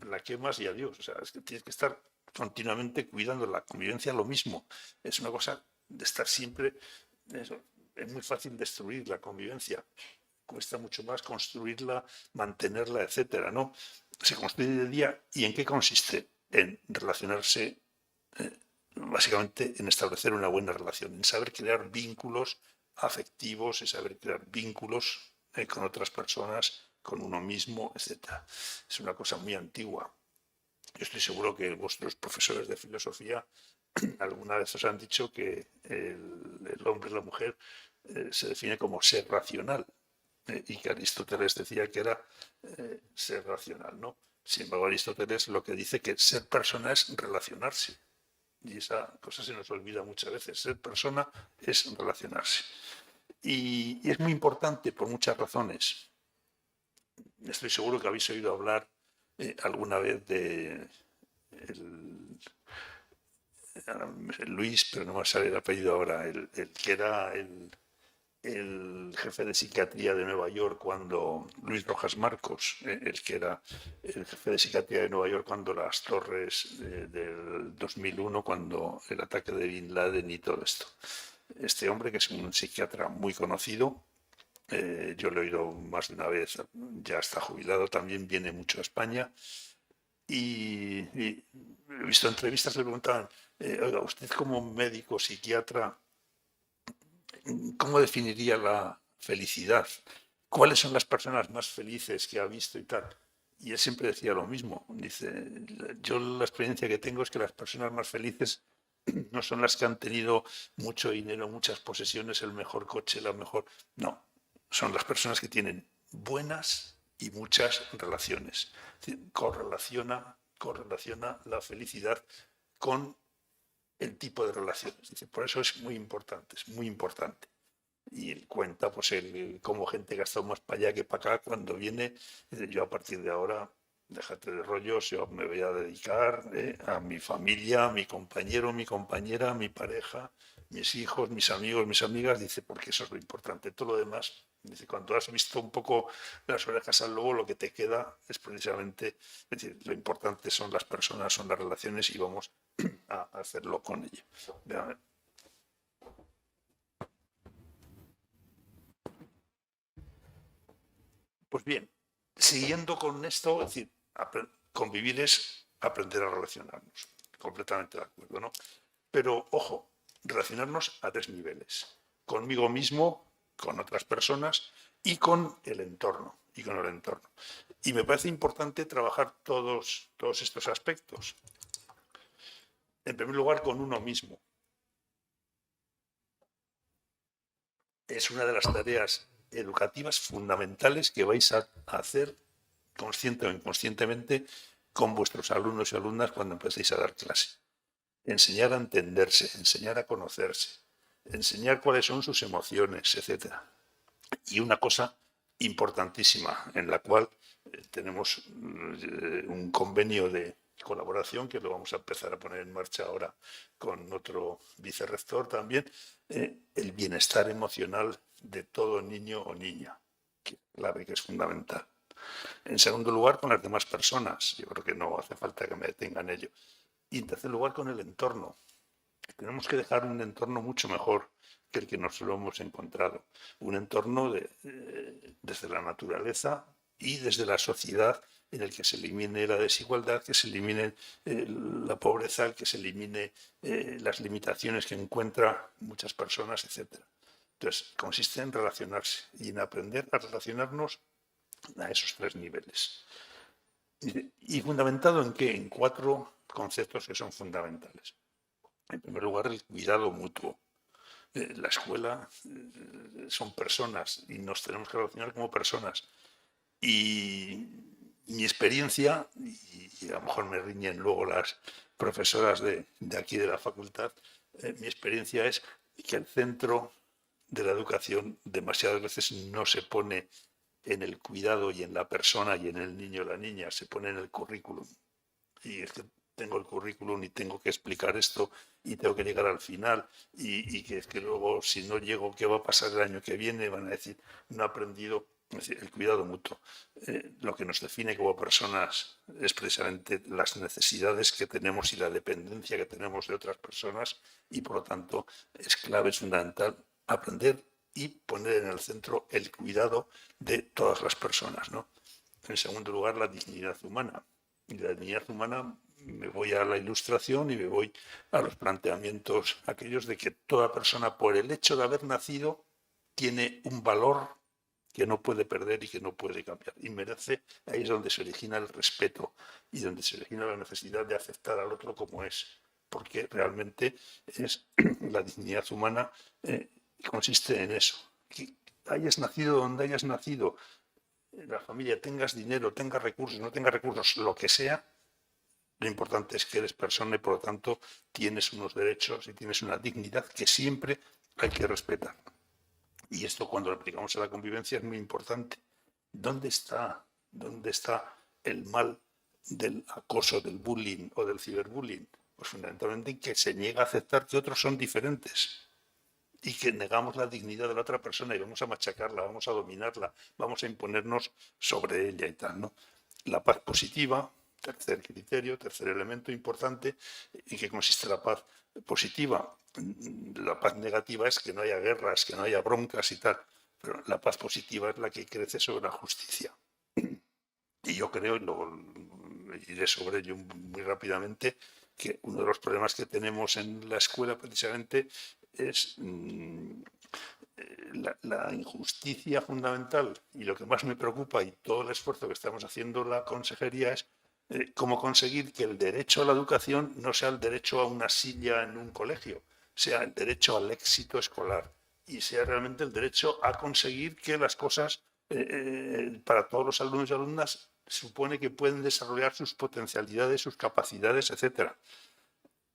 la quemas y adiós. O sea, es que tienes que estar continuamente cuidando la convivencia, lo mismo. Es una cosa de estar siempre. Es muy fácil destruir la convivencia. Cuesta mucho más construirla, mantenerla, etcétera, ¿no? Se construye de día. ¿Y en qué consiste? En relacionarse, básicamente en establecer una buena relación, en saber crear vínculos afectivos, en saber crear vínculos con otras personas, con uno mismo, etcétera. Es una cosa muy antigua. Yo estoy seguro que vuestros profesores de filosofía alguna vez os han dicho que el hombre y la mujer se define como ser racional, y que Aristóteles decía que era ser racional, ¿no? Sin embargo, Aristóteles lo que dice que ser persona es relacionarse. Y esa cosa se nos olvida muchas veces. Ser persona es relacionarse. Y es muy importante por muchas razones. Estoy seguro que habéis oído hablar alguna vez de Luis, pero no me sale el apellido ahora, el que era el jefe de psiquiatría de Nueva York cuando Luis Rojas Marcos, el que era el jefe de psiquiatría de Nueva York cuando las torres del 2001, cuando el ataque de Bin Laden y todo esto. Este hombre, que es un psiquiatra muy conocido, yo lo he oído más de una vez, ya está jubilado, también viene mucho a España, y he visto entrevistas, le preguntaban, oiga, usted como médico, psiquiatra, ¿cómo definiría la felicidad? ¿Cuáles son las personas más felices que ha visto y tal? Y él siempre decía lo mismo. Dice, yo la experiencia que tengo es que las personas más felices no son las que han tenido mucho dinero, muchas posesiones, el mejor coche, la mejor... No, son las personas que tienen buenas y muchas relaciones. Es decir, correlaciona la felicidad con el tipo de relaciones. Dice, por eso es muy importante, es muy importante. Y él cuenta pues cómo gente gasta más para allá que para acá cuando viene. Dice, yo a partir de ahora, déjate de rollos, yo me voy a dedicar a mi familia, a mi compañero, mi compañera, mi pareja, mis hijos, mis amigos, mis amigas. Dice, porque eso es lo importante. Todo lo demás, dice, cuando has visto un poco las orejas al lobo, lo que te queda es precisamente, es decir, lo importante son las personas, son las relaciones y vamos a hacerlo con ello. Vean. Pues bien, siguiendo con esto, es decir, convivir es aprender a relacionarnos. Completamente de acuerdo, ¿no? Pero, ojo, relacionarnos a 3 niveles. Conmigo mismo, con otras personas y con el entorno. Y me parece importante trabajar todos estos aspectos. En primer lugar, con uno mismo. Es una de las tareas educativas fundamentales que vais a hacer consciente o inconscientemente con vuestros alumnos y alumnas cuando empecéis a dar clase. Enseñar a entenderse, enseñar a conocerse, enseñar cuáles son sus emociones, etc. Y una cosa importantísima en la cual tenemos un convenio de colaboración que lo vamos a empezar a poner en marcha ahora con otro vicerrector también, el bienestar emocional de todo niño o niña, clave, que es fundamental. En segundo lugar, con las demás personas. Yo creo que no hace falta que me detenga en ello. Y en tercer lugar, con el entorno. Tenemos que dejar un entorno mucho mejor que el que nos lo hemos encontrado. Un entorno desde la naturaleza y desde la sociedad en el que se elimine la desigualdad, que se elimine la pobreza, que se elimine las limitaciones que encuentran muchas personas, etc. Entonces, consiste en relacionarse y en aprender a relacionarnos a esos 3 niveles. ¿Y fundamentado en qué? En 4 conceptos que son fundamentales. En primer lugar, el cuidado mutuo. La escuela son personas y nos tenemos que relacionar como personas. Y mi experiencia, y a lo mejor me riñen luego las profesoras de aquí de la facultad, mi experiencia es que el centro de la educación demasiadas veces no se pone en el cuidado y en la persona y en el niño o la niña, se pone en el currículum. Y es que tengo el currículum y tengo que explicar esto y tengo que llegar al final y que es que luego si no llego, ¿qué va a pasar el año que viene? Van a decir, no he aprendido. Es decir, el cuidado mutuo. Lo que nos define como personas es precisamente las necesidades que tenemos y la dependencia que tenemos de otras personas y por lo tanto es clave, es fundamental aprender y poner en el centro el cuidado de todas las personas, ¿no? En segundo lugar, la dignidad humana. Y la dignidad humana, me voy a la ilustración y me voy a los planteamientos aquellos de que toda persona, por el hecho de haber nacido, tiene un valor que no puede perder y que no puede cambiar. Y merece, ahí es donde se origina el respeto y donde se origina la necesidad de aceptar al otro como es. Porque realmente es la dignidad humana consiste en eso. Que hayas nacido donde hayas nacido, en la familia, tengas dinero, tengas recursos, no tengas recursos, lo que sea, lo importante es que eres persona y por lo tanto tienes unos derechos y tienes una dignidad que siempre hay que respetar. Y esto cuando lo aplicamos a la convivencia es muy importante. ¿Dónde está el mal del acoso, del bullying o del ciberbullying? Pues fundamentalmente en que se niega a aceptar que otros son diferentes y que negamos la dignidad de la otra persona y vamos a machacarla, vamos a dominarla, vamos a imponernos sobre ella y tal, ¿no? La paz positiva, tercer criterio, tercer elemento importante. ¿En qué consiste la paz positiva? La paz negativa es que no haya guerras, que no haya broncas y tal, pero la paz positiva es la que crece sobre la justicia. Y yo creo, y lo iré sobre ello muy rápidamente, que uno de los problemas que tenemos en la escuela precisamente es la injusticia fundamental y lo que más me preocupa y todo el esfuerzo que estamos haciendo la consejería es cómo conseguir que el derecho a la educación no sea el derecho a una silla en un colegio, sea el derecho al éxito escolar y sea realmente el derecho a conseguir que las cosas para todos los alumnos y alumnas supone que pueden desarrollar sus potencialidades, sus capacidades, etcétera.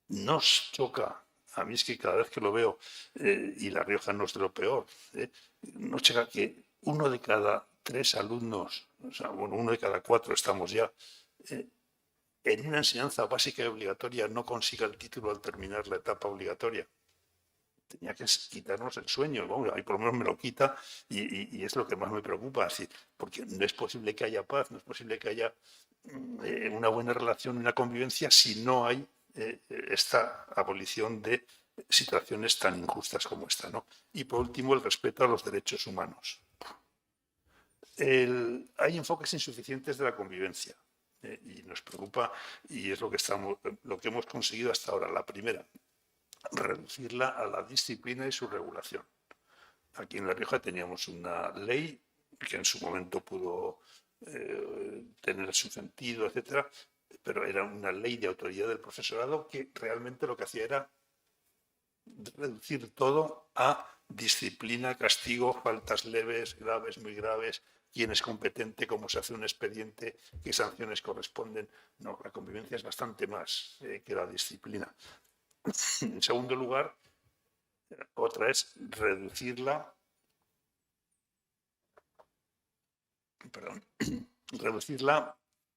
Nos choca, a mí es que cada vez que lo veo, y La Rioja no es de lo peor, nos choca que 1 de cada 3 alumnos, o sea, bueno, 1 de cada 4 estamos ya, en una enseñanza básica y obligatoria no consiga el título al terminar la etapa obligatoria. Tenía que quitarnos el sueño, bueno, ahí por lo menos me lo quita y es lo que más me preocupa, así, porque no es posible que haya paz, no es posible que haya una buena relación, una convivencia si no hay esta abolición de situaciones tan injustas como esta, ¿no? Y por último, el respeto a los derechos humanos. Hay enfoques insuficientes de la convivencia y nos preocupa y es lo que hemos conseguido hasta ahora. La primera, reducirla a la disciplina y su regulación. Aquí en La Rioja teníamos una ley que en su momento pudo tener su sentido, etcétera, pero era una ley de autoridad del profesorado que realmente lo que hacía era reducir todo a disciplina, castigo, faltas leves, graves, muy graves, quién es competente, cómo se hace un expediente, qué sanciones corresponden. No, la convivencia es bastante más que la disciplina. En segundo lugar, otra es reducirla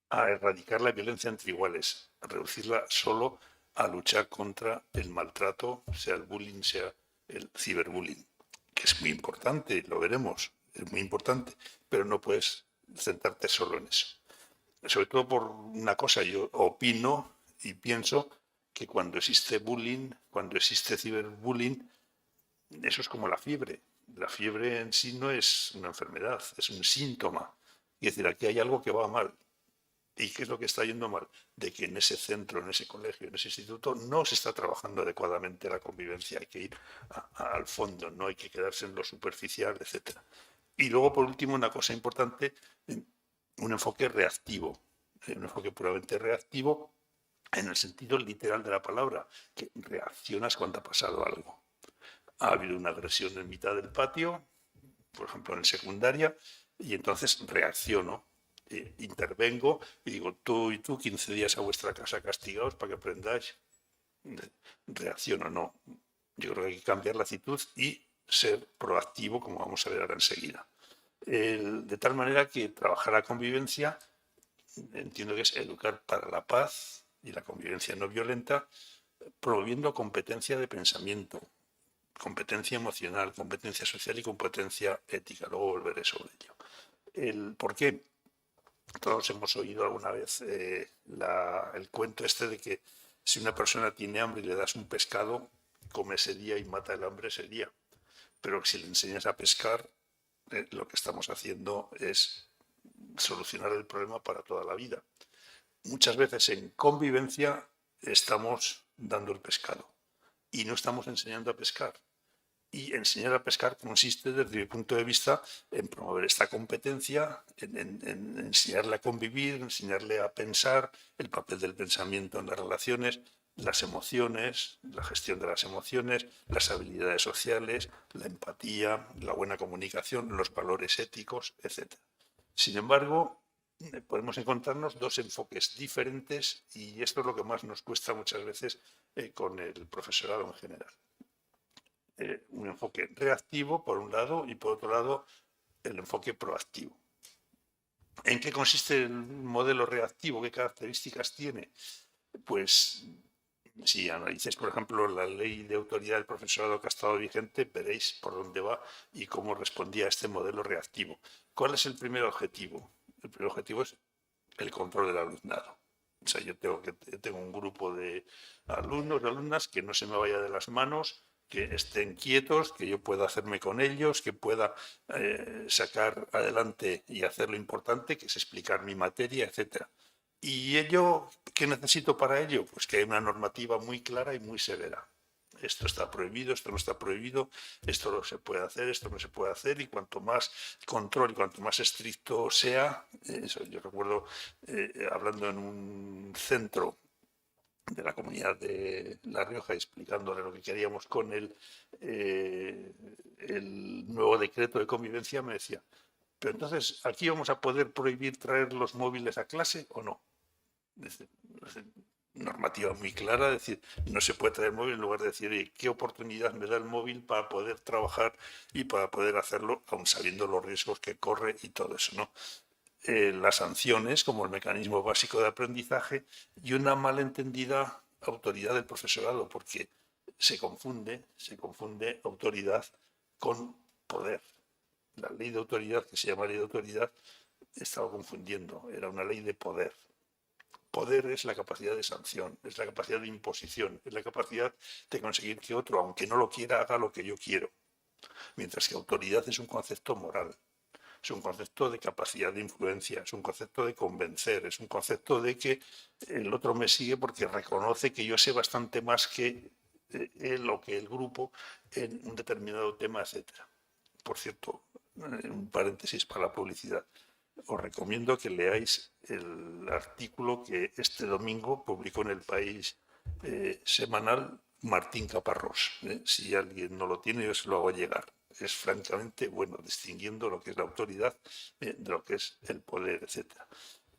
a erradicar la violencia entre iguales, a reducirla solo a luchar contra el maltrato, sea el bullying, sea el ciberbullying, que es muy importante, lo veremos, es muy importante, pero no puedes centrarte solo en eso. Sobre todo por una cosa, yo opino y pienso que cuando existe bullying, cuando existe ciberbullying, eso es como la fiebre. La fiebre en sí no es una enfermedad, es un síntoma. Es decir, aquí hay algo que va mal. ¿Y qué es lo que está yendo mal? De que en ese centro, en ese colegio, en ese instituto, no se está trabajando adecuadamente la convivencia. Hay que ir al fondo, no hay que quedarse en lo superficial, etc. Y luego, por último, una cosa importante, un enfoque reactivo. Un enfoque puramente reactivo en el sentido literal de la palabra, que reaccionas cuando ha pasado algo. Ha habido una agresión en mitad del patio, por ejemplo en secundaria, y entonces reacciono. intervengo y digo, tú y tú, 15 días a vuestra casa castigados para que aprendáis. Reacciono, no. Yo creo que hay que cambiar la actitud y ser proactivo, como vamos a ver ahora enseguida. De tal manera que trabajar la convivencia, entiendo que es educar para la paz y la convivencia no violenta, promoviendo competencia de pensamiento, competencia emocional, competencia social y competencia ética. Luego volveré sobre ello. ¿Por qué? Todos hemos oído alguna vez el cuento este de que si una persona tiene hambre y le das un pescado, come ese día y mata el hambre ese día. Pero si le enseñas a pescar, lo que estamos haciendo es solucionar el problema para toda la vida. Muchas veces en convivencia estamos dando el pescado y no estamos enseñando a pescar. Y enseñar a pescar consiste, desde mi punto de vista, en promover esta competencia, en enseñarle a convivir, enseñarle a pensar, el papel del pensamiento en las relaciones, las emociones, la gestión de las emociones, las habilidades sociales, la empatía, la buena comunicación, los valores éticos, etc. Sin embargo, podemos encontrarnos dos enfoques diferentes y esto es lo que más nos cuesta muchas veces con el profesorado en general. Un enfoque reactivo por un lado y por otro lado el enfoque proactivo. ¿En qué consiste el modelo reactivo? ¿Qué características tiene? Pues si analizáis, por ejemplo, la ley de autoridad del profesorado que ha estado vigente, veréis por dónde va y cómo respondía a este modelo reactivo. ¿Cuál es el primer objetivo? El primer objetivo es el control del alumnado. O sea, yo tengo un grupo de alumnos, alumnas, que no se me vaya de las manos, que estén quietos, que yo pueda hacerme con ellos, que pueda sacar adelante y hacer lo importante, que es explicar mi materia, etc. ¿Y ello qué necesito para ello? Pues que haya una normativa muy clara y muy severa. Esto está prohibido, esto no está prohibido, esto no se puede hacer, esto no se puede hacer, y cuanto más control y cuanto más estricto sea, eso, yo recuerdo hablando en un centro de la comunidad de La Rioja, explicándole lo que queríamos con el nuevo decreto de convivencia, me decía, pero entonces, ¿aquí vamos a poder prohibir traer los móviles a clase o no? Normativa muy clara, es decir, no se puede traer móvil en lugar de decir qué oportunidad me da el móvil para poder trabajar y para poder hacerlo, aun sabiendo los riesgos que corre y todo eso, ¿no? Las sanciones como el mecanismo básico de aprendizaje y una malentendida autoridad del profesorado, porque se confunde autoridad con poder. La ley de autoridad, que se llama ley de autoridad, estaba confundiendo, era una ley de poder. Poder es la capacidad de sanción, es la capacidad de imposición, es la capacidad de conseguir que otro, aunque no lo quiera, haga lo que yo quiero. Mientras que autoridad es un concepto moral, es un concepto de capacidad de influencia, es un concepto de convencer, es un concepto de que el otro me sigue porque reconoce que yo sé bastante más que él o que el grupo en un determinado tema, etc. Por cierto, un paréntesis para la publicidad. Os recomiendo que leáis el artículo que este domingo publicó en El País semanal Martín Caparrós. Si alguien no lo tiene, yo se lo hago llegar. Es francamente bueno, distinguiendo lo que es la autoridad de lo que es el poder, etc.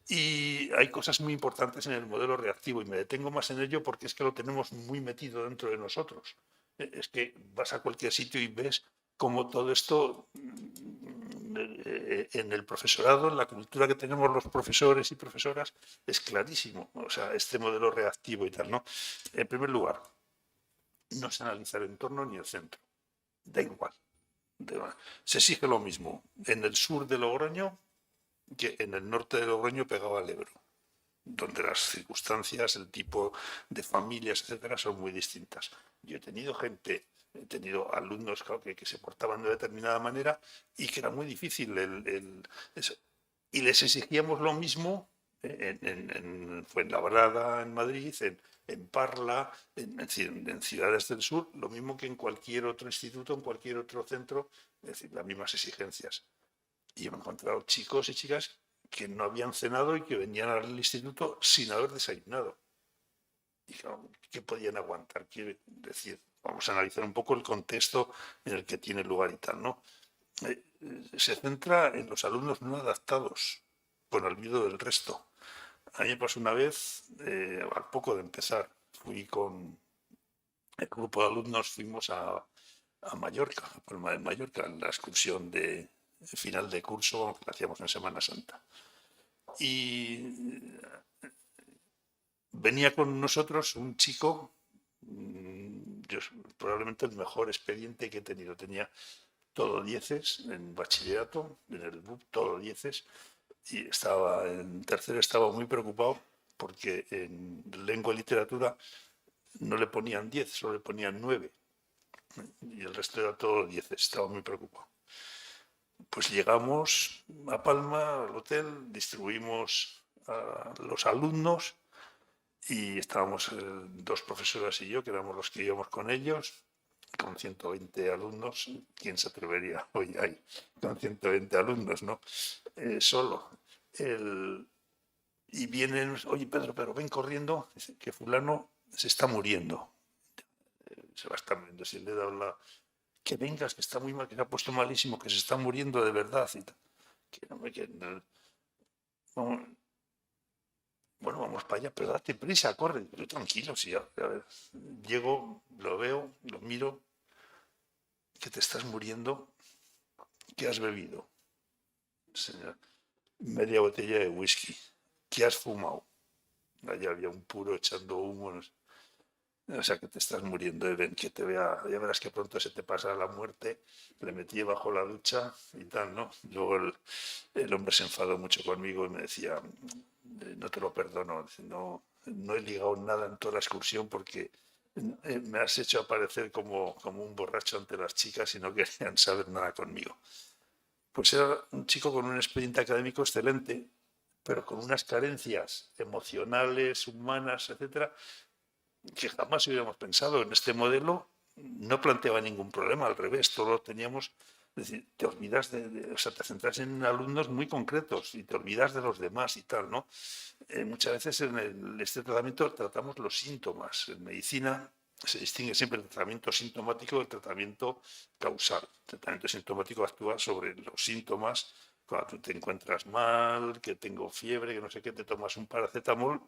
Y hay cosas muy importantes en el modelo reactivo y me detengo más en ello porque es que lo tenemos muy metido dentro de nosotros. Es que vas a cualquier sitio y ves cómo todo esto en el profesorado, en la cultura que tenemos los profesores y profesoras, es clarísimo. O sea, este modelo reactivo y tal, ¿no? En primer lugar, no se analiza el entorno ni el centro. Da igual. Se exige lo mismo en el sur de Logroño que en el norte de Logroño pegado al Ebro, donde las circunstancias, el tipo de familias, etcétera, son muy distintas. Yo he tenido alumnos que se portaban de determinada manera y que era muy difícil eso. Y les exigíamos lo mismo en Fuenlabrada, en Madrid, en Parla, en ciudades del sur, lo mismo que en cualquier otro instituto, en cualquier otro centro, es decir, las mismas exigencias. Y me he encontrado chicos y chicas que no habían cenado y que venían al instituto sin haber desayunado. Y ¿qué podían aguantar? Quiere decir, vamos a analizar un poco el contexto en el que tiene lugar y tal, ¿no? Se centra en los alumnos no adaptados, con olvido del resto. A mí me pasó una vez, al poco de empezar, fui con el grupo de alumnos, fuimos a Mallorca, a Palma de Mallorca, en la excursión de final de curso que hacíamos en Semana Santa. Y venía con nosotros un chico, probablemente el mejor expediente que he tenido. Tenía todo dieces en bachillerato, en el BUP, todo dieces, y estaba en tercero, estaba muy preocupado porque en lengua y literatura no le ponían 10, solo le ponían 9, y el resto era todo 10, estaba muy preocupado. Pues llegamos a Palma, al hotel, distribuimos a los alumnos y estábamos dos profesoras y yo, que éramos los que íbamos con ellos, con 120 alumnos. ¿Quién se atrevería hoy ahí con 120 alumnos, no? Solo. Y vienen, oye Pedro, pero ven corriendo, que fulano se está muriendo. Se va a estar muriendo, si le he dado la... Que vengas, que está muy mal, que se ha puesto malísimo, que se está muriendo de verdad. Y tal. Vamos, bueno, vamos para allá, pero date prisa, corre. Yo tranquilo, sí, a ver. Llego, lo veo, lo miro, que te estás muriendo, ¿qué has bebido? Señor, media botella de whisky. ¿Qué has fumado? Allá había un puro echando humo, no sé. O sea, que te estás muriendo, ven, que te vea, ya verás que pronto se te pasa la muerte. Le metí bajo la ducha y tal, ¿no? Luego el hombre se enfadó mucho conmigo y me decía, no te lo perdono, no he ligado nada en toda la excursión porque me has hecho aparecer como un borracho ante las chicas y no querían saber nada conmigo. Pues era un chico con un expediente académico excelente, pero con unas carencias emocionales, humanas, etcétera, que jamás hubiéramos pensado. En este modelo no planteaba ningún problema, al revés, todo teníamos, es decir, te olvidas o sea, te centras en alumnos muy concretos y te olvidas de los demás y tal, ¿no? Muchas veces en este tratamiento tratamos los síntomas. En medicina se distingue siempre el tratamiento sintomático del tratamiento causal. El tratamiento sintomático actúa sobre los síntomas. Cuando tú te encuentras mal, que tengo fiebre, que no sé qué, te tomas un paracetamol,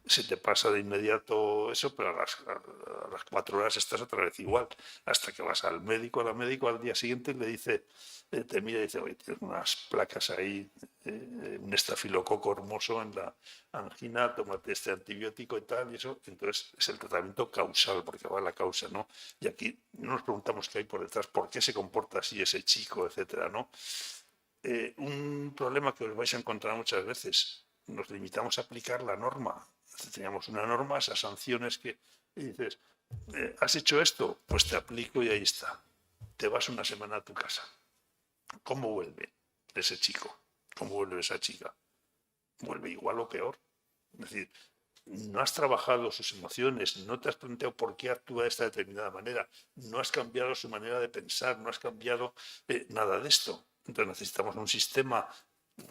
se te pasa de inmediato eso, pero a las 4 horas estás otra vez igual, hasta que vas al médico, al día siguiente y le dice, te mira y dice, oye, tienes unas placas ahí, un estafilococo hermoso en la angina, tómate este antibiótico y tal, y eso. Entonces es el tratamiento causal, porque va a la causa, ¿no? Y aquí no nos preguntamos qué hay por detrás, por qué se comporta así ese chico, etcétera, ¿no? Un problema que os vais a encontrar muchas veces, nos limitamos a aplicar la norma. Teníamos una norma, esas sanciones que y dices, ¿has hecho esto? Pues te aplico y ahí está. Te vas una semana a tu casa. ¿Cómo vuelve ese chico? ¿Cómo vuelve esa chica? Vuelve igual o peor. Es decir, no has trabajado sus emociones, no te has planteado por qué actúa de esta determinada manera, no has cambiado su manera de pensar, no has cambiado nada de esto. Entonces necesitamos un sistema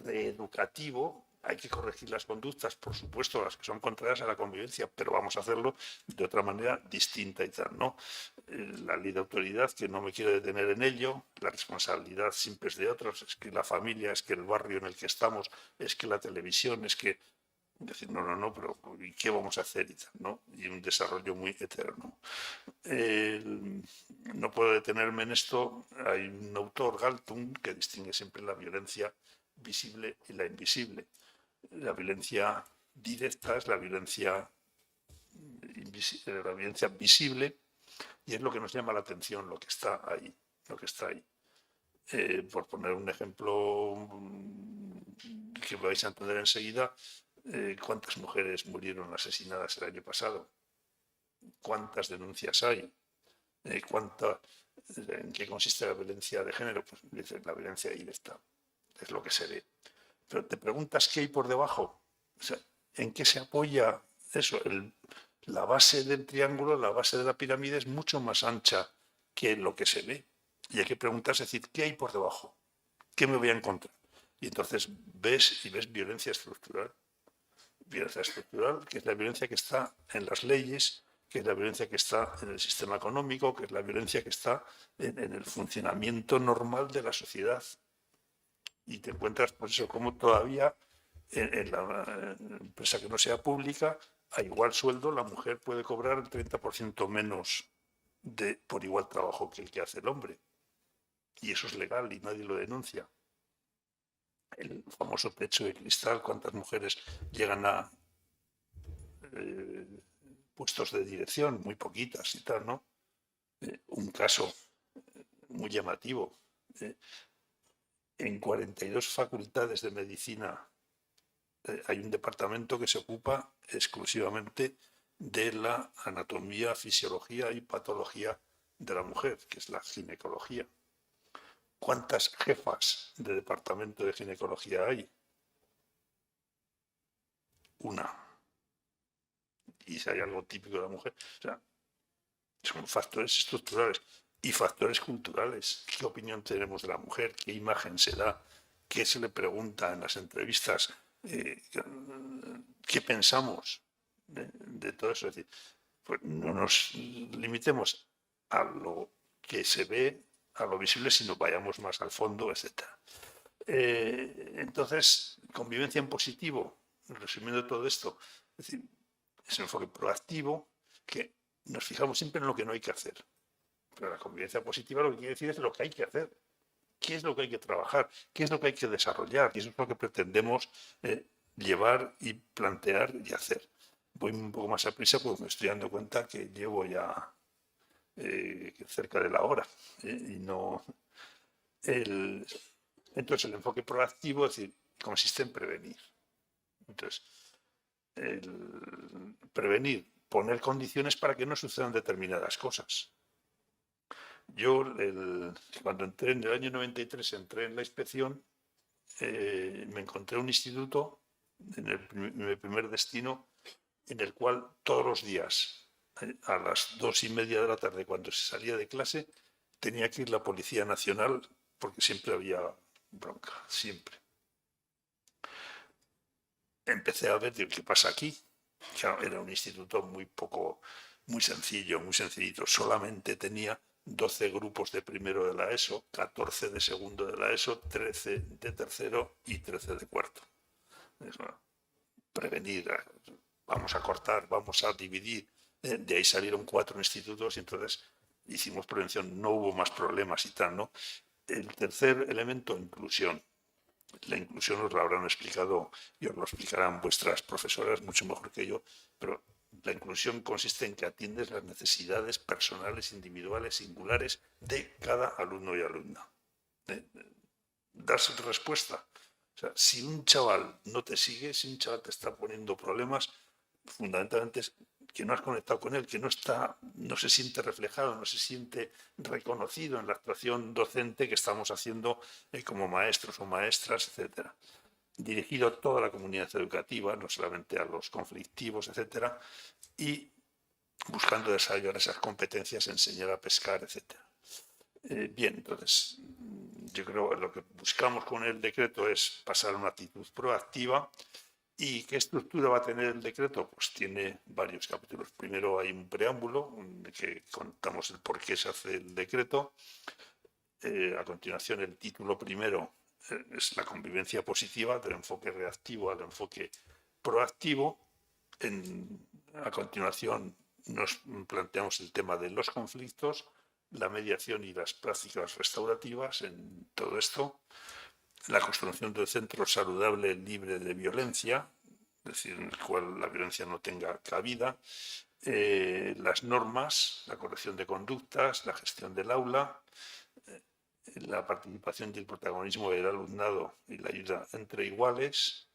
educativo. Hay que corregir las conductas, por supuesto, las que son contrarias a la convivencia, pero vamos a hacerlo de otra manera distinta y tal, ¿no? La ley de autoridad, que no me quiero detener en ello, la responsabilidad siempre es de otros, es que la familia, es que el barrio en el que estamos, es que la televisión, es que decir, no, pero ¿y qué vamos a hacer? ¿No? Y un desarrollo muy eterno. No puedo detenerme en esto. Hay un autor, Galtung, que distingue siempre la violencia visible y la invisible. La violencia directa es la violencia visible, y es lo que nos llama la atención, lo que está ahí. Por poner un ejemplo que vais a entender enseguida, ¿cuántas mujeres murieron asesinadas el año pasado? ¿Cuántas denuncias hay? ¿En qué consiste la violencia de género? Pues la violencia directa, es lo que se ve. Pero te preguntas qué hay por debajo, o sea, ¿en qué se apoya eso? La base del triángulo, la base de la pirámide es mucho más ancha que lo que se ve. Y hay que preguntarse, es decir, ¿qué hay por debajo? ¿Qué me voy a encontrar? Y entonces ves violencia estructural. Violencia estructural, que es la violencia que está en las leyes, que es la violencia que está en el sistema económico, que es la violencia que está en el funcionamiento normal de la sociedad. Y te encuentras, pues eso, como todavía en la empresa que no sea pública, a igual sueldo, la mujer puede cobrar el 30% menos por igual trabajo que el que hace el hombre. Y eso es legal y nadie lo denuncia. El famoso techo de cristal, cuántas mujeres llegan a puestos de dirección, muy poquitas y tal, ¿no? Un caso muy llamativo. En 42 facultades de medicina hay un departamento que se ocupa exclusivamente de la anatomía, fisiología y patología de la mujer, que es la ginecología. ¿Cuántas jefas de departamento de ginecología hay? Una. Y si hay algo típico de la mujer, o sea, son factores estructurales y factores culturales. ¿Qué opinión tenemos de la mujer? ¿Qué imagen se da? ¿Qué se le pregunta en las entrevistas? ¿Qué pensamos de todo eso? Es decir, pues no nos limitemos a lo que se ve, a lo visible, sino vayamos más al fondo, etc. Entonces, convivencia en positivo, resumiendo todo esto, es decir, es un enfoque proactivo que nos fijamos siempre en lo que no hay que hacer. Pero la convivencia positiva lo que quiere decir es lo que hay que hacer. ¿Qué es lo que hay que trabajar? ¿Qué es lo que hay que desarrollar? Y eso es lo que pretendemos llevar y plantear y hacer. Voy un poco más a prisa porque me estoy dando cuenta que llevo ya cerca de la hora y no... Entonces el enfoque proactivo, es decir, consiste en prevenir. Entonces, prevenir, poner condiciones para que no sucedan determinadas cosas. Yo, cuando entré en el año 93, entré en la inspección, me encontré un instituto, en mi primer destino, en el cual todos los días, a las 2:30 de la tarde, cuando se salía de clase, tenía que ir la Policía Nacional, porque siempre había bronca, siempre. Empecé a ver qué pasa aquí. Era un instituto muy sencillo, muy sencillito. Solamente tenía 12 grupos de primero de la ESO, 14 de segundo de la ESO, 13 de tercero y 13 de cuarto. Prevenir, vamos a cortar, vamos a dividir. De ahí salieron 4 institutos y entonces hicimos prevención, no hubo más problemas y tal, ¿no? El tercer elemento, inclusión. La inclusión os la habrán explicado y os lo explicarán vuestras profesoras mucho mejor que yo, pero la inclusión consiste en que atiendes las necesidades personales, individuales, singulares de cada alumno y alumna. Das respuesta. O sea, si un chaval no te sigue, si un chaval te está poniendo problemas, fundamentalmente es que no has conectado con él, que no se siente reflejado, no se siente reconocido en la actuación docente que estamos haciendo como maestros o maestras, etcétera. Dirigido a toda la comunidad educativa, no solamente a los conflictivos, etcétera, y buscando desarrollar esas competencias, enseñar a pescar, etcétera. Bien, entonces, yo creo que lo que buscamos con el decreto es pasar a una actitud proactiva. ¿Y qué estructura va a tener el decreto? Pues tiene varios capítulos. Primero hay un preámbulo en el que contamos el por qué se hace el decreto. A continuación, el título primero es la convivencia positiva, del enfoque reactivo al enfoque proactivo. A continuación, nos planteamos el tema de los conflictos, la mediación y las prácticas restaurativas en todo esto. La construcción de un centro saludable, libre de violencia, es decir, en el cual la violencia no tenga cabida, las normas, la corrección de conductas, la gestión del aula, la participación y el protagonismo del alumnado y la ayuda entre iguales,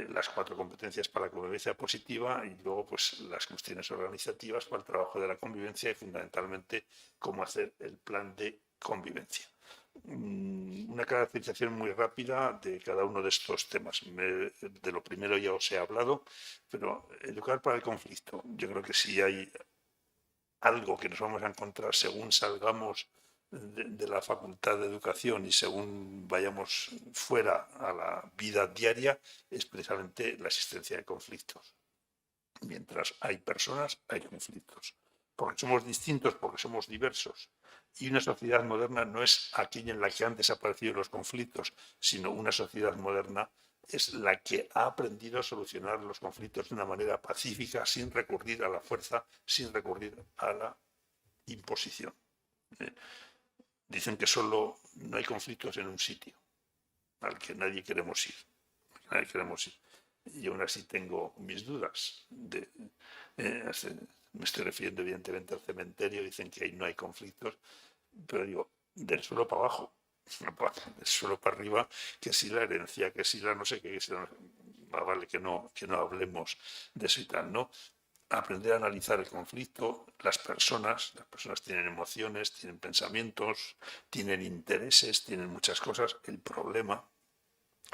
las 4 competencias para la convivencia positiva y luego pues las cuestiones organizativas para el trabajo de la convivencia y fundamentalmente cómo hacer el plan de convivencia. Una caracterización muy rápida de cada uno de estos temas. De lo primero ya os he hablado, pero educar para el conflicto. Yo creo que si hay algo que nos vamos a encontrar según salgamos de la Facultad de Educación y según vayamos fuera a la vida diaria, es precisamente la existencia de conflictos. Mientras hay personas, hay conflictos. porque somos distintos, porque somos diversos. Y una sociedad moderna no es aquella en la que han desaparecido los conflictos, sino una sociedad moderna es la que ha aprendido a solucionar los conflictos de una manera pacífica, sin recurrir a la fuerza, sin recurrir a la imposición. Dicen que solo no hay conflictos en un sitio al que nadie queremos ir. Nadie queremos ir. Y aún así tengo mis dudas. Me estoy refiriendo evidentemente al cementerio, dicen que ahí no hay conflictos, pero digo, del suelo para abajo, del suelo para arriba, que si la herencia, que si la no sé qué, que si la... vale que no hablemos de eso y tal, ¿no? Aprender a analizar el conflicto, las personas tienen emociones, tienen pensamientos, tienen intereses, tienen muchas cosas. El problema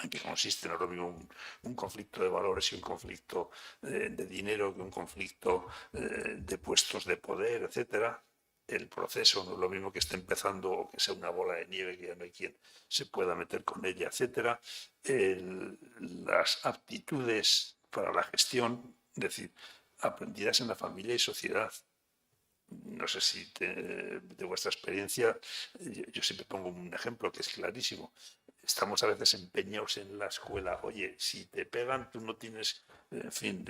en qué consiste, no es lo mismo un conflicto de valores y un conflicto de dinero que un conflicto de puestos de poder, etcétera. El proceso no es lo mismo que esté empezando o que sea una bola de nieve que ya no hay quien se pueda meter con ella, etcétera. Las aptitudes para la gestión, es decir, aprendidas en la familia y sociedad. No sé si de vuestra experiencia, yo siempre pongo un ejemplo que es clarísimo. Estamos a veces empeñados en la escuela, oye, si te pegan, tú no tienes, en fin,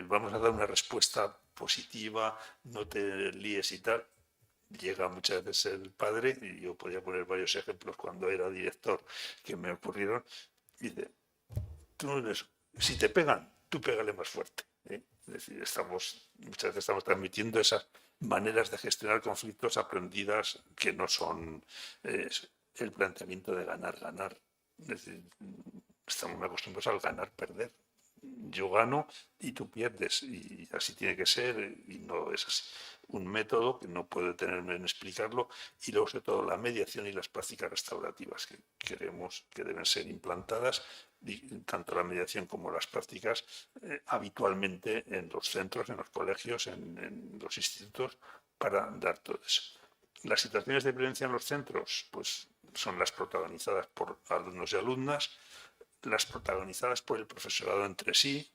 vamos a dar una respuesta positiva, no te líes y tal. Llega muchas veces el padre, y yo podría poner varios ejemplos cuando era director que me ocurrieron, y dice, si te pegan, tú pégale más fuerte. Es decir, muchas veces estamos transmitiendo esas maneras de gestionar conflictos aprendidas que no son el planteamiento de ganar. Es decir, estamos acostumbrados al ganar-perder. Yo gano y tú pierdes, y así tiene que ser, y no es así. Un método que no puedo detenerme en explicarlo, y luego sobre todo la mediación y las prácticas restaurativas que creemos que deben ser implantadas, tanto la mediación como las prácticas, habitualmente en los centros, en los colegios, en los institutos, para dar todo eso. Las situaciones de violencia en los centros, pues son las protagonizadas por alumnos y alumnas, las protagonizadas por el profesorado entre sí,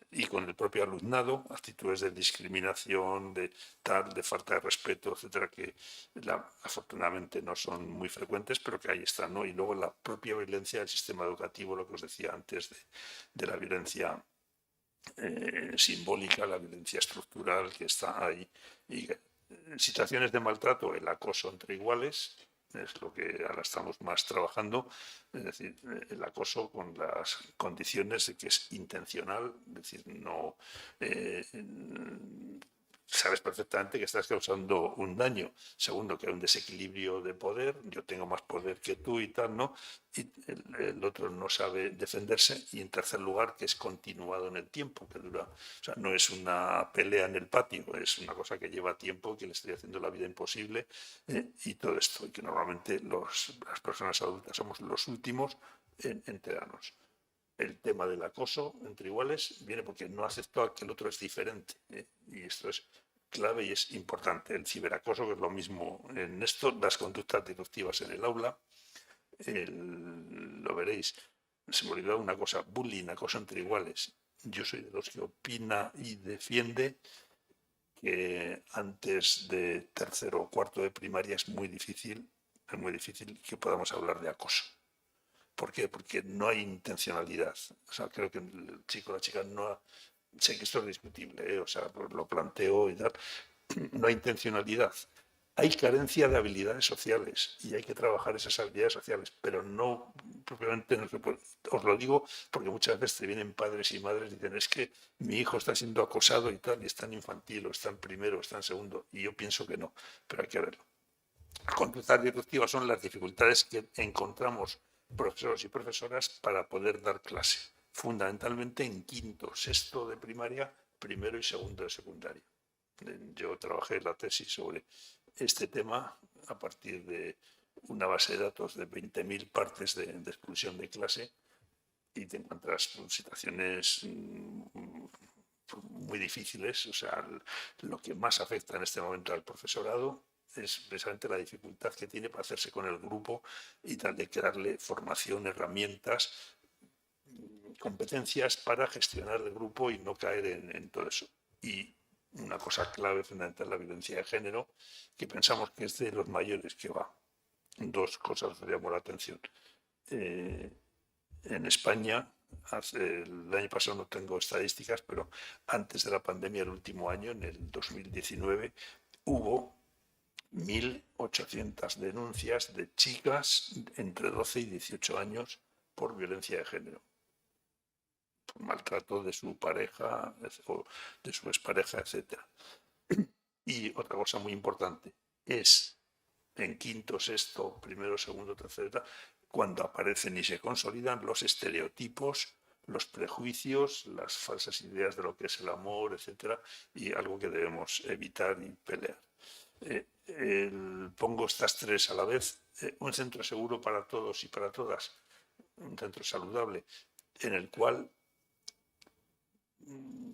y con el propio alumnado, actitudes de discriminación, de falta de respeto, etcétera, que afortunadamente no son muy frecuentes, pero que ahí están, ¿no? Y luego la propia violencia del sistema educativo, lo que os decía antes de la violencia simbólica, la violencia estructural que está ahí. Y situaciones de maltrato, el acoso entre iguales, es lo que ahora estamos más trabajando, es decir, el acoso con las condiciones de que es intencional, es decir, no sabes perfectamente que estás causando un daño. Segundo, que hay un desequilibrio de poder, yo tengo más poder que tú y tal, ¿no? Y el otro no sabe defenderse. Y en tercer lugar, que es continuado en el tiempo, que dura, o sea, no es una pelea en el patio, es una cosa que lleva tiempo, que le estoy haciendo la vida imposible, y todo esto, y que normalmente las personas adultas somos los últimos en enterarnos. El tema del acoso entre iguales viene porque no acepto que el otro es diferente, y esto es clave y es importante. El ciberacoso, que es lo mismo en esto, las conductas disruptivas en el aula, lo veréis. Se me olvidó una cosa: bullying, acoso entre iguales. Yo soy de los que opina y defiende que antes de tercero o cuarto de primaria es muy difícil que podamos hablar de acoso. ¿Por qué? Porque no hay intencionalidad. O sea, creo que el chico o la chica no... Sé que esto es discutible, o sea, lo planteo y tal. No hay intencionalidad. Hay carencia de habilidades sociales y hay que trabajar esas habilidades sociales, pero no propiamente, no se puede. Os lo digo porque muchas veces te vienen padres y madres y dicen, es que mi hijo está siendo acosado y tal, y está en infantil, o está en primero, o está en segundo, y yo pienso que no, pero hay que verlo. Conductas disruptivas son las dificultades que encontramos profesores y profesoras para poder dar clase, fundamentalmente en quinto, sexto de primaria, primero y segundo de secundaria. Yo trabajé la tesis sobre este tema a partir de una base de datos de 20.000 partes de expulsión de clase, y te encuentras con situaciones muy difíciles. O sea, lo que más afecta en este momento al profesorado es precisamente la dificultad que tiene para hacerse con el grupo, y tal, de que darle formación, herramientas, competencias para gestionar el grupo y no caer en todo eso. Y una cosa clave, fundamental, la violencia de género, que pensamos que es de los mayores que va. Dos cosas me llamó la atención. En España, el año pasado no tengo estadísticas, pero antes de la pandemia, el último año, en el 2019, hubo 1.800 denuncias de chicas entre 12 y 18 años por violencia de género, por maltrato de su pareja o de su expareja, etc. Y otra cosa muy importante es en quinto, sexto, primero, segundo, tercero, cuando aparecen y se consolidan los estereotipos, los prejuicios, las falsas ideas de lo que es el amor, etcétera, y algo que debemos evitar y pelear. Pongo estas tres a la vez. Un centro seguro para todos y para todas, un centro saludable, en el cual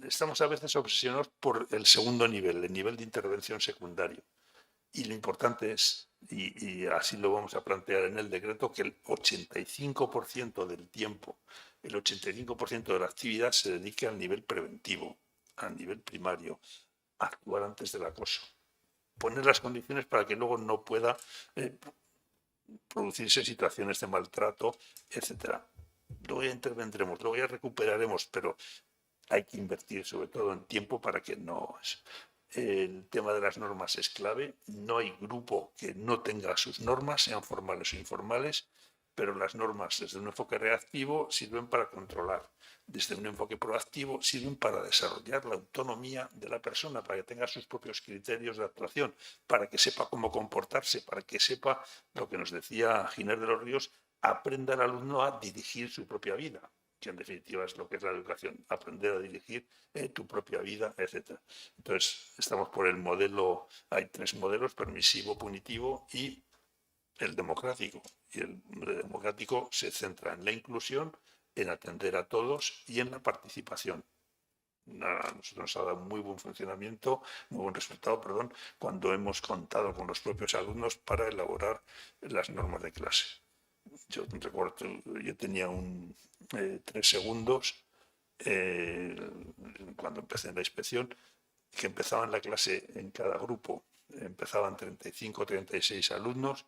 estamos a veces obsesionados por el segundo nivel, el nivel de intervención secundario. Y lo importante es, y así lo vamos a plantear en el decreto, que el 85% del tiempo, el 85% de la actividad se dedique al nivel preventivo, al nivel primario, a actuar antes del acoso. Poner las condiciones para que luego no pueda producirse situaciones de maltrato, etc. Luego ya intervendremos, luego ya recuperaremos, pero hay que invertir sobre todo en tiempo para que no... El tema de las normas es clave. No hay grupo que no tenga sus normas, sean formales o informales, pero las normas desde un enfoque reactivo sirven para controlar. Desde un enfoque proactivo sirven para desarrollar la autonomía de la persona, para que tenga sus propios criterios de actuación, para que sepa cómo comportarse, para que sepa lo que nos decía Giner de los Ríos, aprenda el alumno a dirigir su propia vida, que en definitiva es lo que es la educación, aprender a dirigir tu propia vida, etc. Entonces, estamos por el modelo, hay tres modelos, permisivo, punitivo y el democrático. Y el democrático se centra en la inclusión, en atender a todos y en la participación. A nosotros nos ha dado muy buen funcionamiento, muy buen resultado, perdón, cuando hemos contado con los propios alumnos para elaborar las normas de clase. Yo recuerdo, yo tenía 3 segundos cuando empecé en la inspección, que empezaban la clase en cada grupo, empezaban 35 o 36 alumnos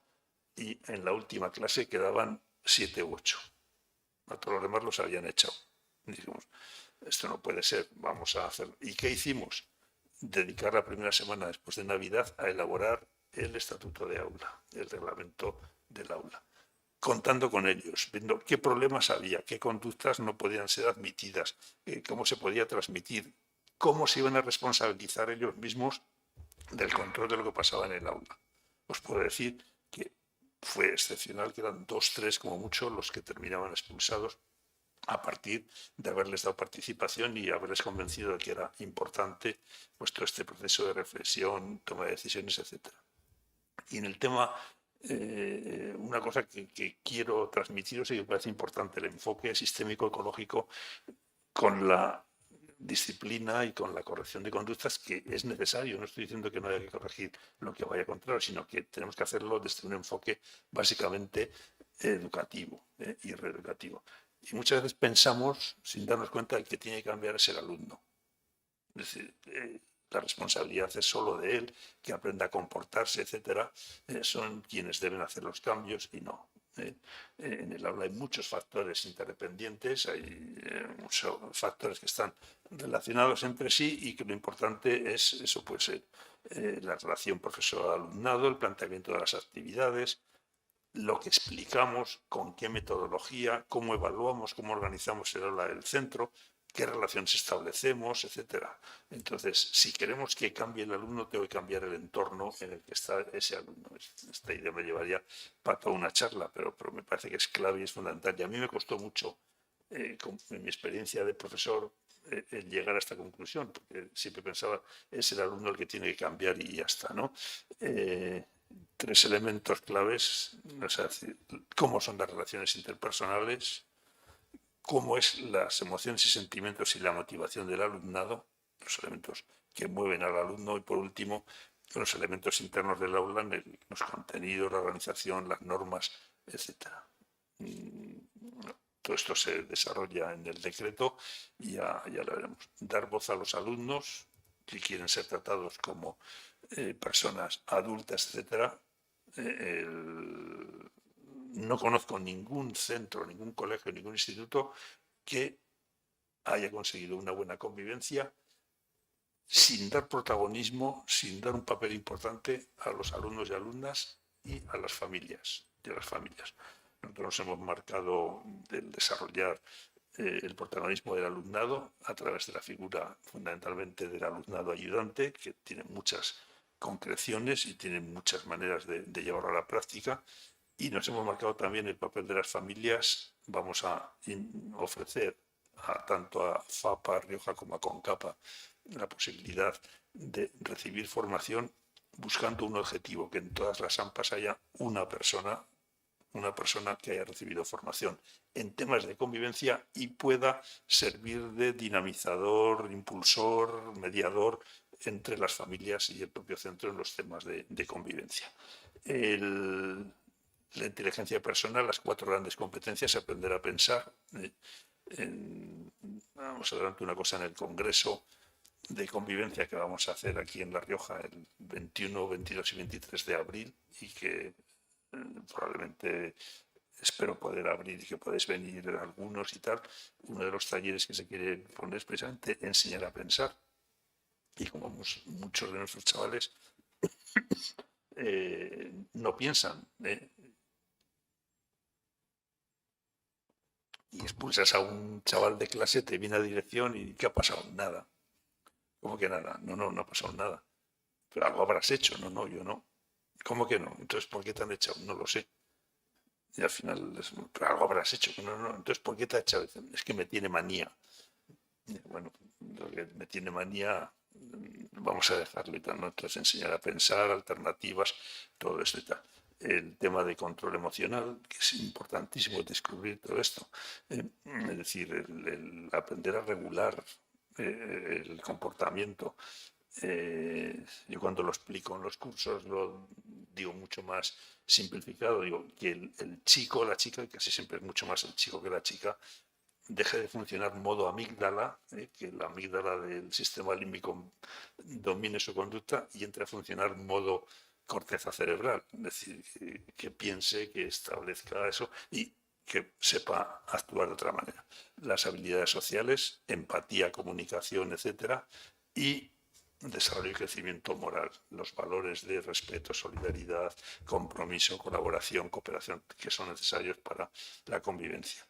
y en la última clase quedaban 7 u 8. A todos los demás los habían echado. Y dijimos, esto no puede ser, vamos a hacer. ¿Y qué hicimos? Dedicar la primera semana después de Navidad a elaborar el estatuto de aula, el reglamento del aula, contando con ellos, viendo qué problemas había, qué conductas no podían ser admitidas, cómo se podía transmitir, cómo se iban a responsabilizar ellos mismos del control de lo que pasaba en el aula. Os puedo decir que fue excepcional, que eran 2, 3 como mucho los que terminaban expulsados a partir de haberles dado participación y haberles convencido de que era importante pues, todo este proceso de reflexión, toma de decisiones, etc. Y en el tema, una cosa que quiero transmitiros y que me parece importante, el enfoque sistémico ecológico con la disciplina y con la corrección de conductas que es necesario. No estoy diciendo que no haya que corregir lo que vaya contrario, sino que tenemos que hacerlo desde un enfoque básicamente educativo y reeducativo. Y muchas veces pensamos, sin darnos cuenta, de que tiene que cambiar es el alumno. Es decir, la responsabilidad es solo de él, que aprenda a comportarse, etcétera. Son quienes deben hacer los cambios y no. En el aula hay muchos factores interdependientes, hay muchos factores que están relacionados entre sí y que lo importante es, eso puede ser la relación profesor-alumnado, el planteamiento de las actividades, lo que explicamos, con qué metodología, cómo evaluamos, cómo organizamos el aula del centro, qué relaciones establecemos, etcétera. Entonces, si queremos que cambie el alumno, tengo que cambiar el entorno en el que está ese alumno. Esta idea me llevaría para toda una charla, pero me parece que es clave y es fundamental. Y a mí me costó mucho, en mi experiencia de profesor, llegar a esta conclusión, porque siempre pensaba, es el alumno el que tiene que cambiar y ya está, ¿no? 3 elementos claves, o sea, cómo son las relaciones interpersonales, cómo es las emociones y sentimientos y la motivación del alumnado, los elementos que mueven al alumno y por último los elementos internos del aula, los contenidos, la organización, las normas, etc. Todo esto se desarrolla en el decreto y ya lo veremos. Dar voz a los alumnos, que quieren ser tratados como personas adultas, etcétera. No conozco ningún centro, ningún colegio, ningún instituto que haya conseguido una buena convivencia sin dar protagonismo, sin dar un papel importante a los alumnos y alumnas y a las familias. Nosotros nos hemos marcado el desarrollar el protagonismo del alumnado a través de la figura fundamentalmente del alumnado ayudante, que tiene muchas concreciones y tiene muchas maneras de llevarlo a la práctica. Y nos hemos marcado también el papel de las familias. Vamos a ofrecer tanto a FAPA Rioja como a CONCAPA la posibilidad de recibir formación buscando un objetivo, que en todas las AMPAs haya una persona que haya recibido formación en temas de convivencia y pueda servir de dinamizador, impulsor, mediador entre las familias y el propio centro en los temas de convivencia. La inteligencia personal, las 4 grandes competencias, aprender a pensar. Vamos a adelantar una cosa en el Congreso de Convivencia que vamos a hacer aquí en La Rioja el 21, 22 y 23 de abril y que probablemente espero poder abrir y que podéis venir algunos y tal. Uno de los talleres que se quiere poner es precisamente enseñar a pensar. Y como muchos de nuestros chavales no piensan, y expulsas a un chaval de clase, te viene a dirección y ¿qué ha pasado? Nada. ¿Cómo que nada? No ha pasado nada. Pero algo habrás hecho. No, yo no. ¿Cómo que no? Entonces, ¿por qué te han echado? No lo sé. Y al final, pero algo habrás hecho. No. Entonces, ¿por qué te ha echado? Es que me tiene manía. Bueno, lo que me tiene manía, vamos a dejarlo y tal, ¿no? Entonces, enseñar a pensar, alternativas, todo esto y tal. El tema de control emocional, que es importantísimo descubrir todo esto. Es decir, el aprender a regular el comportamiento. Yo cuando lo explico en los cursos lo digo mucho más simplificado, digo que el chico o la chica, que casi siempre es mucho más el chico que la chica, deje de funcionar modo amígdala, que la amígdala del sistema límbico domine su conducta y entre a funcionar modo corteza cerebral, es decir, que piense, que establezca eso y que sepa actuar de otra manera. Las habilidades sociales, empatía, comunicación, etcétera, y desarrollo y crecimiento moral, los valores de respeto, solidaridad, compromiso, colaboración, cooperación, que son necesarios para la convivencia.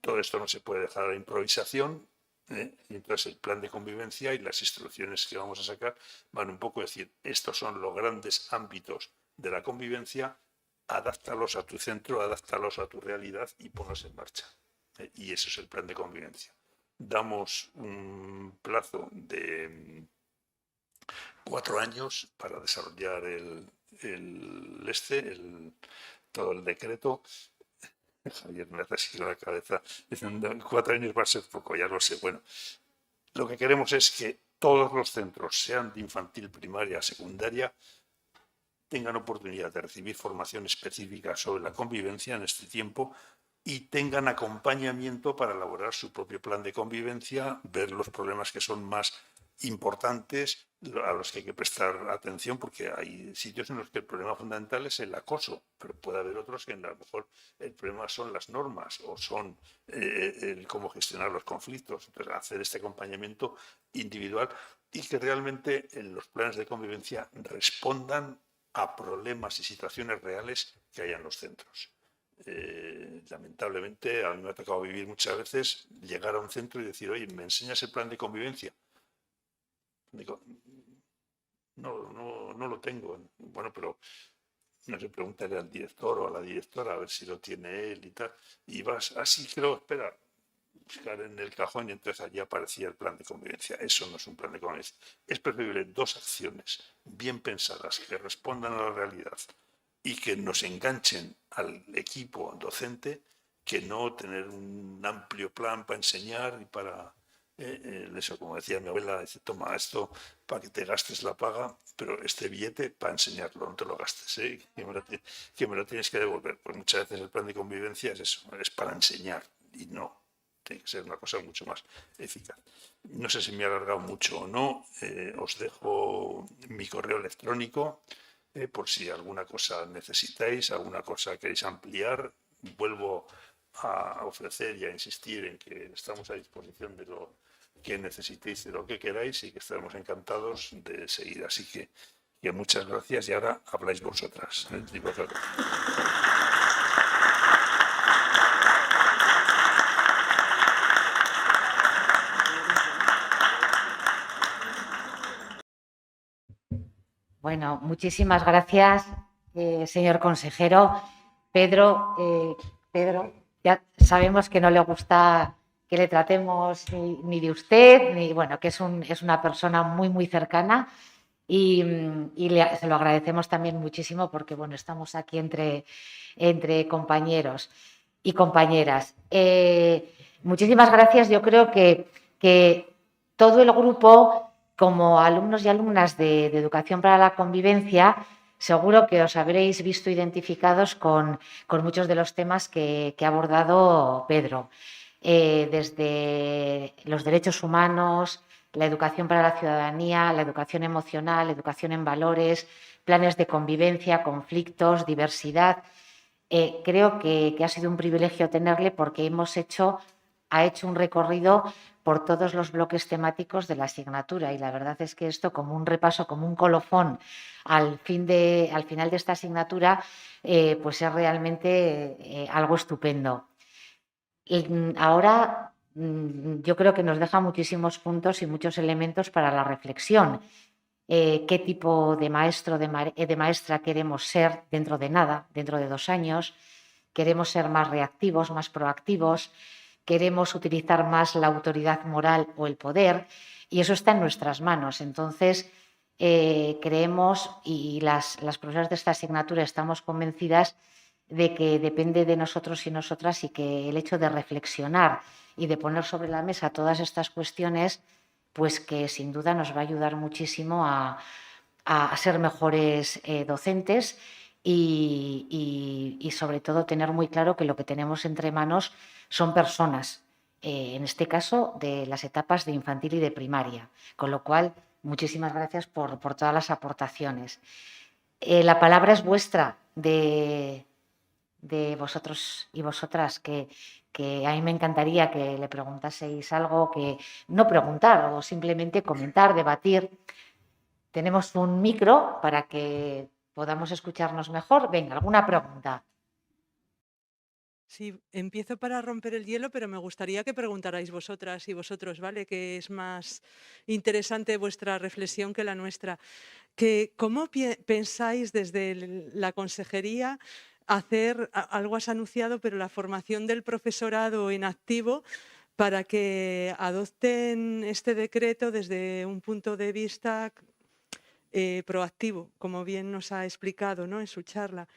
Todo esto no se puede dejar a la improvisación, y entonces el plan de convivencia y las instrucciones que vamos a sacar van un poco a decir, estos son los grandes ámbitos de la convivencia, adáptalos a tu centro, adáptalos a tu realidad y ponlos en marcha. Y ese es el plan de convivencia. Damos un plazo de 4 años para desarrollar todo el decreto. Javier me hace así la cabeza diciendo 4 años va a ser poco, ya lo sé. Bueno, lo que queremos es que todos los centros, sean de infantil, primaria, secundaria, tengan oportunidad de recibir formación específica sobre la convivencia en este tiempo y tengan acompañamiento para elaborar su propio plan de convivencia, ver los problemas que son más importantes, a los que hay que prestar atención, porque hay sitios en los que el problema fundamental es el acoso, pero puede haber otros que a lo mejor el problema son las normas o son el cómo gestionar los conflictos. Entonces, hacer este acompañamiento individual y que realmente los planes de convivencia respondan a problemas y situaciones reales que hay en los centros. Lamentablemente, a mí me ha tocado vivir muchas veces, llegar a un centro y decir, oye, ¿me enseñas el plan de convivencia? Digo, no lo tengo. Bueno, pero no sé, pregúntale al director o a la directora a ver si lo tiene él y tal. Y vas, así creo, espera, buscar en el cajón y entonces allí aparecía el plan de convivencia. Eso no es un plan de convivencia. Es preferible 2 acciones bien pensadas que respondan a la realidad y que nos enganchen al equipo docente que no tener un amplio plan para enseñar y para... eso, como decía mi abuela, dice, toma esto para que te gastes la paga, pero este billete para enseñarlo, no te lo gastes, que me lo tienes que devolver. Pues muchas veces el plan de convivencia es eso, es para enseñar y no tiene que ser una cosa mucho más eficaz. No sé si me he alargado mucho o no, os dejo mi correo electrónico por si alguna cosa necesitáis, alguna cosa queréis ampliar. Vuelvo a ofrecer y a insistir en que estamos a disposición de lo que necesitéis, de lo que queráis, y que estaremos encantados de seguir. Así que muchas gracias, y ahora habláis vosotras. Bueno, muchísimas gracias, señor consejero. Pedro, ya sabemos que no le gusta que le tratemos ni de usted, ni bueno, que es una persona muy, muy cercana, y se lo agradecemos también muchísimo porque bueno, estamos aquí entre compañeros y compañeras. Muchísimas gracias. Yo creo que todo el grupo, como alumnos y alumnas de Educación para la Convivencia, seguro que os habréis visto identificados con muchos de los temas que ha abordado Pedro, desde los derechos humanos, la educación para la ciudadanía, la educación emocional, educación en valores, planes de convivencia, conflictos, diversidad. Creo que ha sido un privilegio tenerle porque ha hecho un recorrido por todos los bloques temáticos de la asignatura, y la verdad es que esto, como un repaso, como un colofón al final de esta asignatura, pues es realmente algo estupendo. Y ahora yo creo que nos deja muchísimos puntos y muchos elementos para la reflexión. ¿Qué tipo de maestro, de maestra queremos ser dentro de nada, dentro de 2 años? ¿Queremos ser más reactivos, más proactivos? ¿Queremos utilizar más la autoridad moral o el poder? Y eso está en nuestras manos. Entonces, creemos, y las profesoras de esta asignatura estamos convencidas de que depende de nosotros y nosotras, y que el hecho de reflexionar y de poner sobre la mesa todas estas cuestiones, pues que sin duda nos va a ayudar muchísimo a ser mejores docentes, y sobre todo tener muy claro que lo que tenemos entre manos son personas, en este caso de las etapas de infantil y de primaria. Con lo cual, muchísimas gracias por todas las aportaciones. La palabra es vuestra, de vosotros y vosotras, que a mí me encantaría que le preguntaseis algo, que no preguntar, o simplemente comentar, debatir. Tenemos un micro para que podamos escucharnos mejor. Venga, ¿alguna pregunta? Sí, empiezo para romper el hielo, pero me gustaría que preguntarais vosotras y vosotros, ¿vale? Que es más interesante vuestra reflexión que la nuestra. ¿Cómo pensáis desde la consejería hacer, algo has anunciado, pero la formación del profesorado en activo para que adopten este decreto desde un punto de vista proactivo, como bien nos ha explicado, ¿no?, en su charla?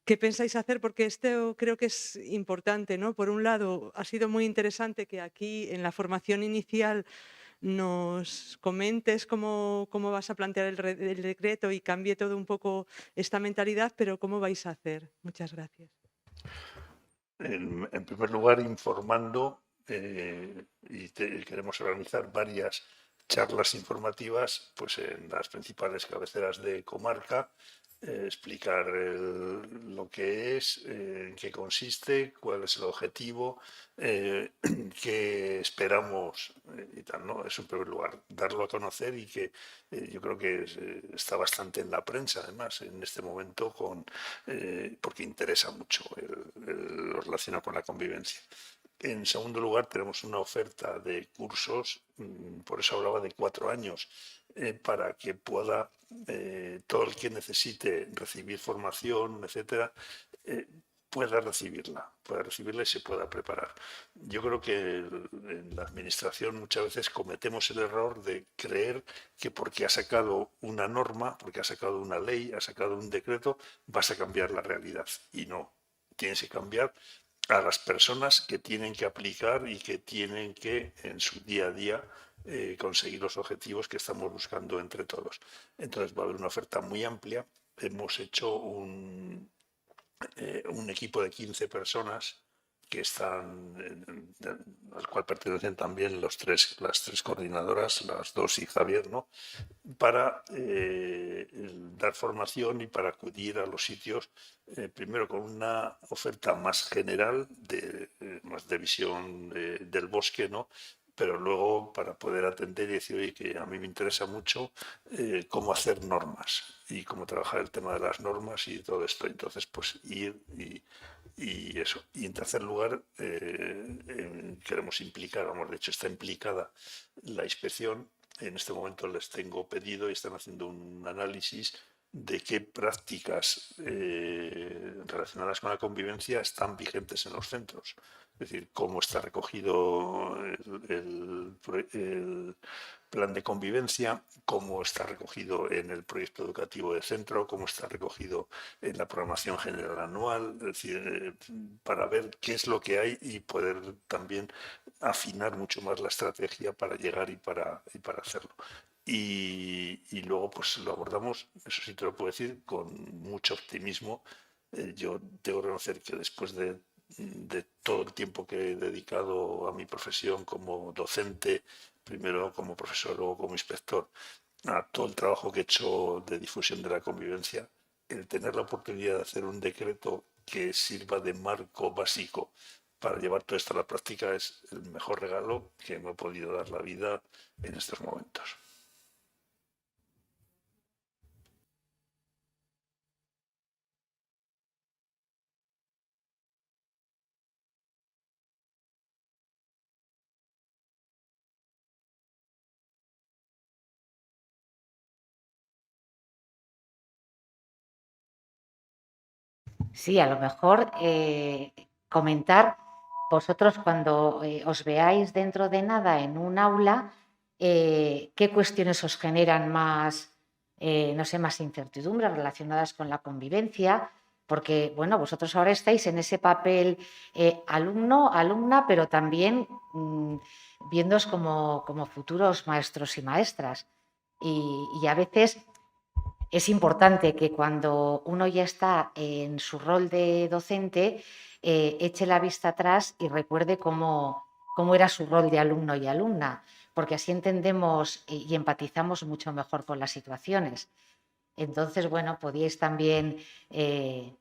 ¿Qué pensáis hacer? Porque esto creo que es importante, ¿no? Por un lado, ha sido muy interesante que aquí en la formación inicial nos comentes cómo vas a plantear el decreto y cambie todo un poco esta mentalidad, pero ¿cómo vais a hacer? Muchas gracias. En primer lugar, informando, queremos organizar varias charlas informativas pues en las principales cabeceras de comarca, explicar lo que es, en qué consiste, cuál es el objetivo, qué esperamos y tal, ¿no? Es en primer lugar darlo a conocer, y que yo creo que está bastante en la prensa, además, en este momento, porque interesa mucho lo relacionado con la convivencia. En segundo lugar, tenemos una oferta de cursos, por eso hablaba de 4 años, para que pueda todo el que necesite recibir formación, etcétera, pueda recibirla y se pueda preparar. Yo creo que en la administración muchas veces cometemos el error de creer que porque ha sacado una norma, porque ha sacado una ley, ha sacado un decreto, vas a cambiar la realidad. Y no, tienes que cambiar a las personas que tienen que aplicar y que tienen que en su día a día conseguir los objetivos que estamos buscando entre todos. Entonces va a haber una oferta muy amplia. Hemos hecho un equipo de 15 personas que están, al cual pertenecen también las tres coordinadoras, las dos y Javier, ¿no? Para dar formación y para acudir a los sitios, primero con una oferta más general, más de visión del bosque, ¿no? Pero luego para poder atender y decir, oye, que a mí me interesa mucho cómo hacer normas y cómo trabajar el tema de las normas y todo esto. Entonces, pues ir y eso. Y en tercer lugar, queremos implicar, vamos, de hecho está implicada la inspección. En este momento les tengo pedido y están haciendo un análisis de qué prácticas relacionadas con la convivencia están vigentes en los centros. Es decir, cómo está recogido el plan de convivencia, cómo está recogido en el proyecto educativo del centro, cómo está recogido en la programación general anual, es decir, para ver qué es lo que hay y poder también afinar mucho más la estrategia para llegar y para hacerlo. Y luego pues lo abordamos, eso sí te lo puedo decir, con mucho optimismo. Yo debo reconocer que después de todo el tiempo que he dedicado a mi profesión como docente, primero como profesor, luego como inspector, a todo el trabajo que he hecho de difusión de la convivencia, el tener la oportunidad de hacer un decreto que sirva de marco básico para llevar todo esto a la práctica es el mejor regalo que me ha podido dar la vida en estos momentos. Sí, a lo mejor comentar vosotros cuando os veáis dentro de nada en un aula, qué cuestiones os generan más, no sé, más incertidumbre relacionadas con la convivencia, porque, bueno, vosotros ahora estáis en ese papel alumno, alumna, pero también viéndoos como futuros maestros y maestras. Y a veces es importante que cuando uno ya está en su rol de docente, eche la vista atrás y recuerde cómo era su rol de alumno y alumna, porque así entendemos y empatizamos mucho mejor con las situaciones. Entonces, bueno, podíais también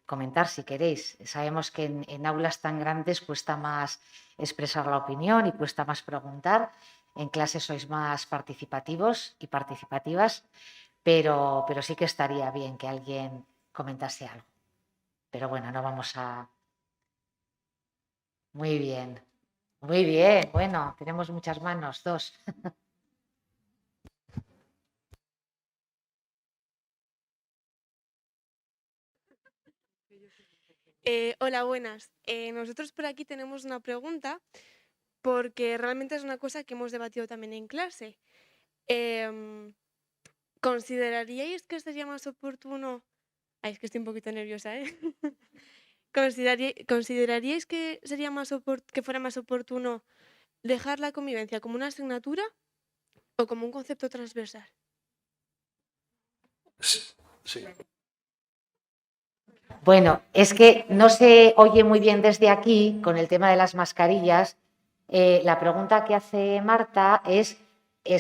comentar si queréis. Sabemos que en aulas tan grandes cuesta más expresar la opinión y cuesta más preguntar. En clases sois más participativos y participativas, pero sí que estaría bien que alguien comentase algo. Pero bueno, no vamos a... Muy bien, muy bien. Bueno, tenemos muchas manos, dos. Hola, buenas. Nosotros por aquí tenemos una pregunta porque realmente es una cosa que hemos debatido también en clase. ¿Consideraríais que sería más oportuno? Ay, es que estoy un poquito nerviosa, ¿eh? ¿Consideraríais que sería que fuera más oportuno dejar la convivencia como una asignatura o como un concepto transversal? Sí. Bueno, es que no se oye muy bien desde aquí con el tema de las mascarillas. La pregunta que hace Marta es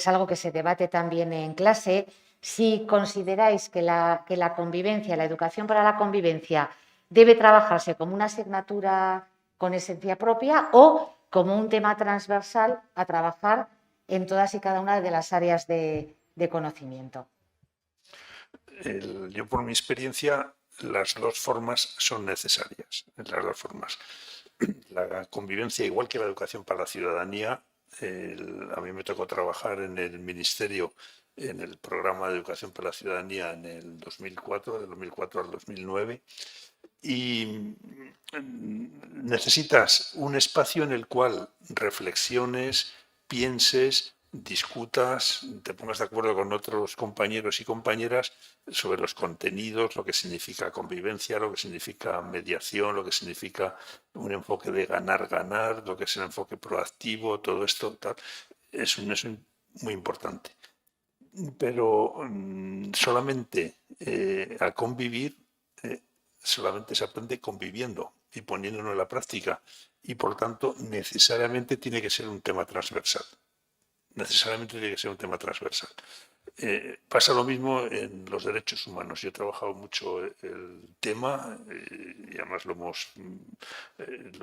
algo que se debate también en clase. Si consideráis que la convivencia, la educación para la convivencia debe trabajarse como una asignatura con esencia propia o como un tema transversal a trabajar en todas y cada una de las áreas de conocimiento. Yo por mi experiencia, las dos formas son necesarias, las dos formas. La convivencia, igual que la educación para la ciudadanía, a mí me tocó trabajar en el Ministerio en el programa de educación para la ciudadanía en el 2004, del 2004 al 2009, y necesitas un espacio en el cual reflexiones, pienses, discutas, te pongas de acuerdo con otros compañeros y compañeras sobre los contenidos, lo que significa convivencia, lo que significa mediación, lo que significa un enfoque de ganar-ganar, lo que es el enfoque proactivo, todo esto tal, es muy importante. Pero solamente a convivir, solamente se aprende conviviendo y poniéndolo en la práctica. y por lo tanto necesariamente tiene que ser un tema transversal. Necesariamente tiene que ser un tema transversal. Pasa lo mismo en los derechos humanos. Yo he trabajado mucho el tema y además lo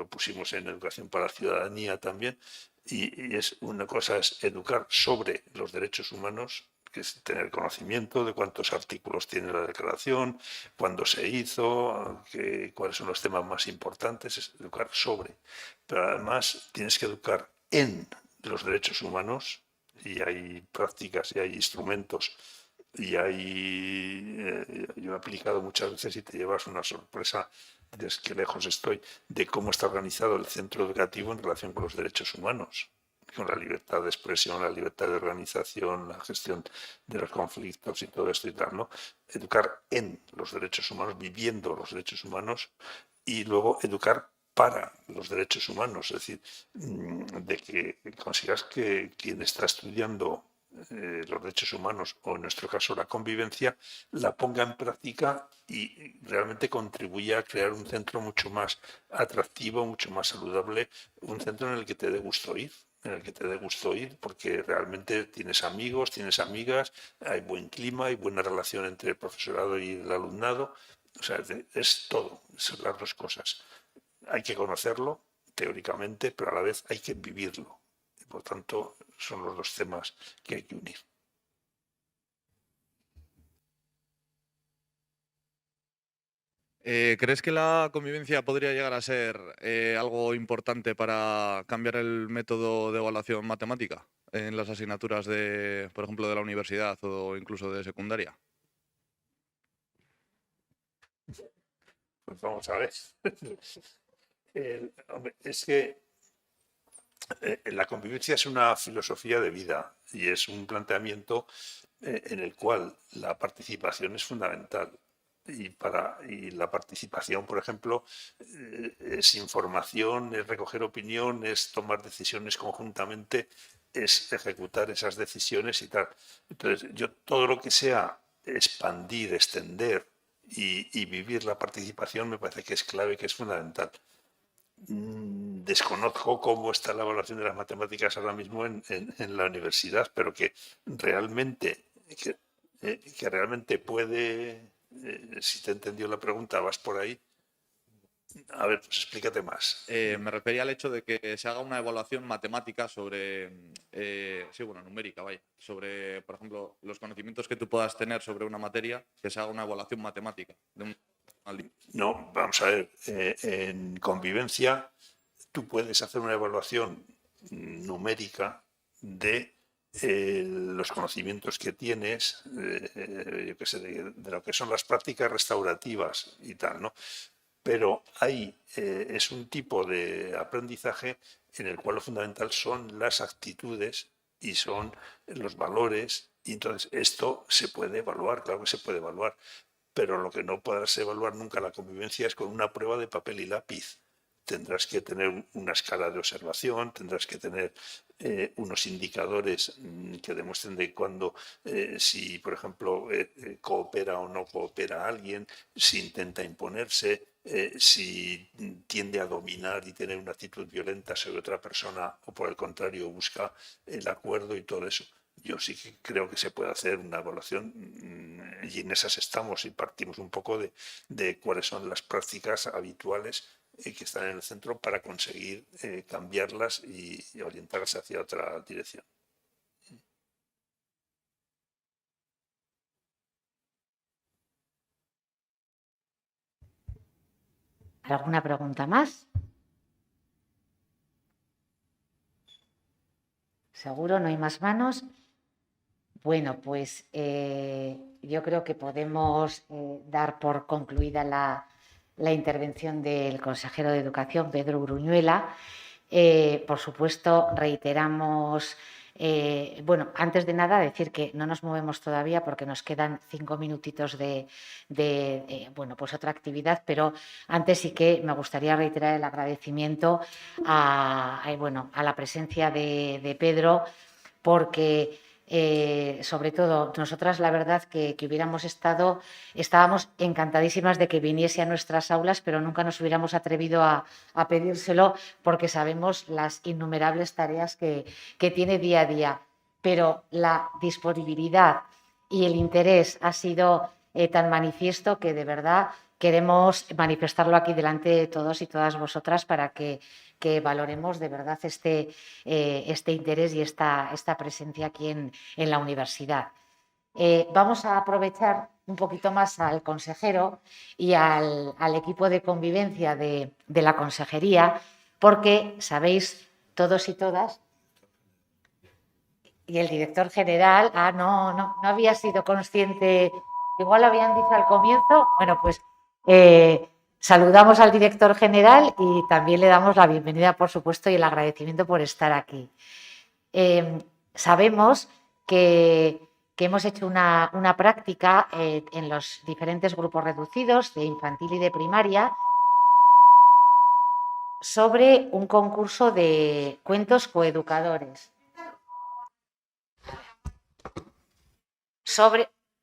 pusimos en Educación para la Ciudadanía también. Y es una cosa es educar sobre los derechos humanos, que es tener conocimiento de cuántos artículos tiene la Declaración, cuándo se hizo, cuáles son los temas más importantes, es educar sobre. Pero además tienes que educar en los derechos humanos, y hay prácticas y hay instrumentos y yo he aplicado muchas veces y te llevas una sorpresa de qué lejos estoy de cómo está organizado el centro educativo en relación con los derechos humanos, con la libertad de expresión, la libertad de organización, la gestión de los conflictos y todo esto y tal, ¿no? Educar en los derechos humanos, viviendo los derechos humanos, y luego educar para los derechos humanos, es decir, de que consigas que quien está estudiando los derechos humanos, o en nuestro caso la convivencia, la ponga en práctica y realmente contribuya a crear un centro mucho más atractivo, mucho más saludable, un centro en el que te dé gusto ir, porque realmente tienes amigos, tienes amigas, hay buen clima, hay buena relación entre el profesorado y el alumnado, o sea, es todo, son las dos cosas. Hay que conocerlo teóricamente, pero a la vez hay que vivirlo. Y por tanto, son los dos temas que hay que unir. ¿Crees que la convivencia podría llegar a ser algo importante para cambiar el método de evaluación matemática en las asignaturas de, por ejemplo, de la universidad o incluso de secundaria? Pues vamos a ver. Es que la convivencia es una filosofía de vida y es un planteamiento en el cual la participación es fundamental. Y la participación, por ejemplo, es información, es recoger opinión, es tomar decisiones conjuntamente, es ejecutar esas decisiones y tal. Entonces, yo todo lo que sea expandir, extender y vivir la participación me parece que es clave, que es fundamental. Desconozco cómo está la evaluación de las matemáticas ahora mismo en la universidad, pero que realmente, que realmente puede, si te he entendido la pregunta, vas por ahí. A ver, pues explícate más. Me refería al hecho de que se haga una evaluación matemática sobre, sí, bueno, numérica, vaya, sobre, por ejemplo, los conocimientos que tú puedas tener sobre una materia, que se haga una evaluación matemática. No, vamos a ver, en convivencia tú puedes hacer una evaluación numérica de los conocimientos que tienes, yo qué sé, de lo que son las prácticas restaurativas y tal, ¿no? Pero ahí es un tipo de aprendizaje en el cual lo fundamental son las actitudes y son los valores, y entonces esto se puede evaluar, claro que se puede evaluar, pero lo que no podrás evaluar nunca la convivencia es con una prueba de papel y lápiz. Tendrás que tener una escala de observación, tendrás que tener unos indicadores que demuestren de cuándo, si por ejemplo coopera o no coopera alguien, si intenta imponerse, si tiende a dominar y tener una actitud violenta sobre otra persona o por el contrario busca el acuerdo y todo eso. Yo sí que creo que se puede hacer una evaluación y en esas estamos y partimos un poco de cuáles son las prácticas habituales que están en el centro para conseguir cambiarlas y orientarlas hacia otra dirección. ¿Alguna pregunta más? ¿Seguro? ¿No hay más manos? Bueno, pues yo creo que podemos dar por concluida la intervención del consejero de Educación, Pedro Gruñuela. Por supuesto, reiteramos, bueno, antes de nada decir que no nos movemos todavía porque nos quedan 5 minutitos de bueno, pues otra actividad, pero antes sí que me gustaría reiterar el agradecimiento a la presencia de Pedro, porque sobre todo nosotras, la verdad que estábamos encantadísimas de que viniese a nuestras aulas, pero nunca nos hubiéramos atrevido a pedírselo porque sabemos las innumerables tareas que tiene día a día. Pero la disponibilidad y el interés ha sido tan manifiesto que de verdad queremos manifestarlo aquí delante de todos y todas vosotras para que valoremos de verdad este interés y esta presencia aquí en la universidad. Vamos a aprovechar un poquito más al consejero y al equipo de convivencia de la consejería, porque sabéis todos y todas, y el director general, no había sido consciente, igual lo habían dicho al comienzo, bueno, pues saludamos al director general y también le damos la bienvenida, por supuesto, y el agradecimiento por estar aquí. Sabemos que hemos hecho una práctica en los diferentes grupos reducidos de infantil y de primaria sobre un concurso de cuentos coeducadores.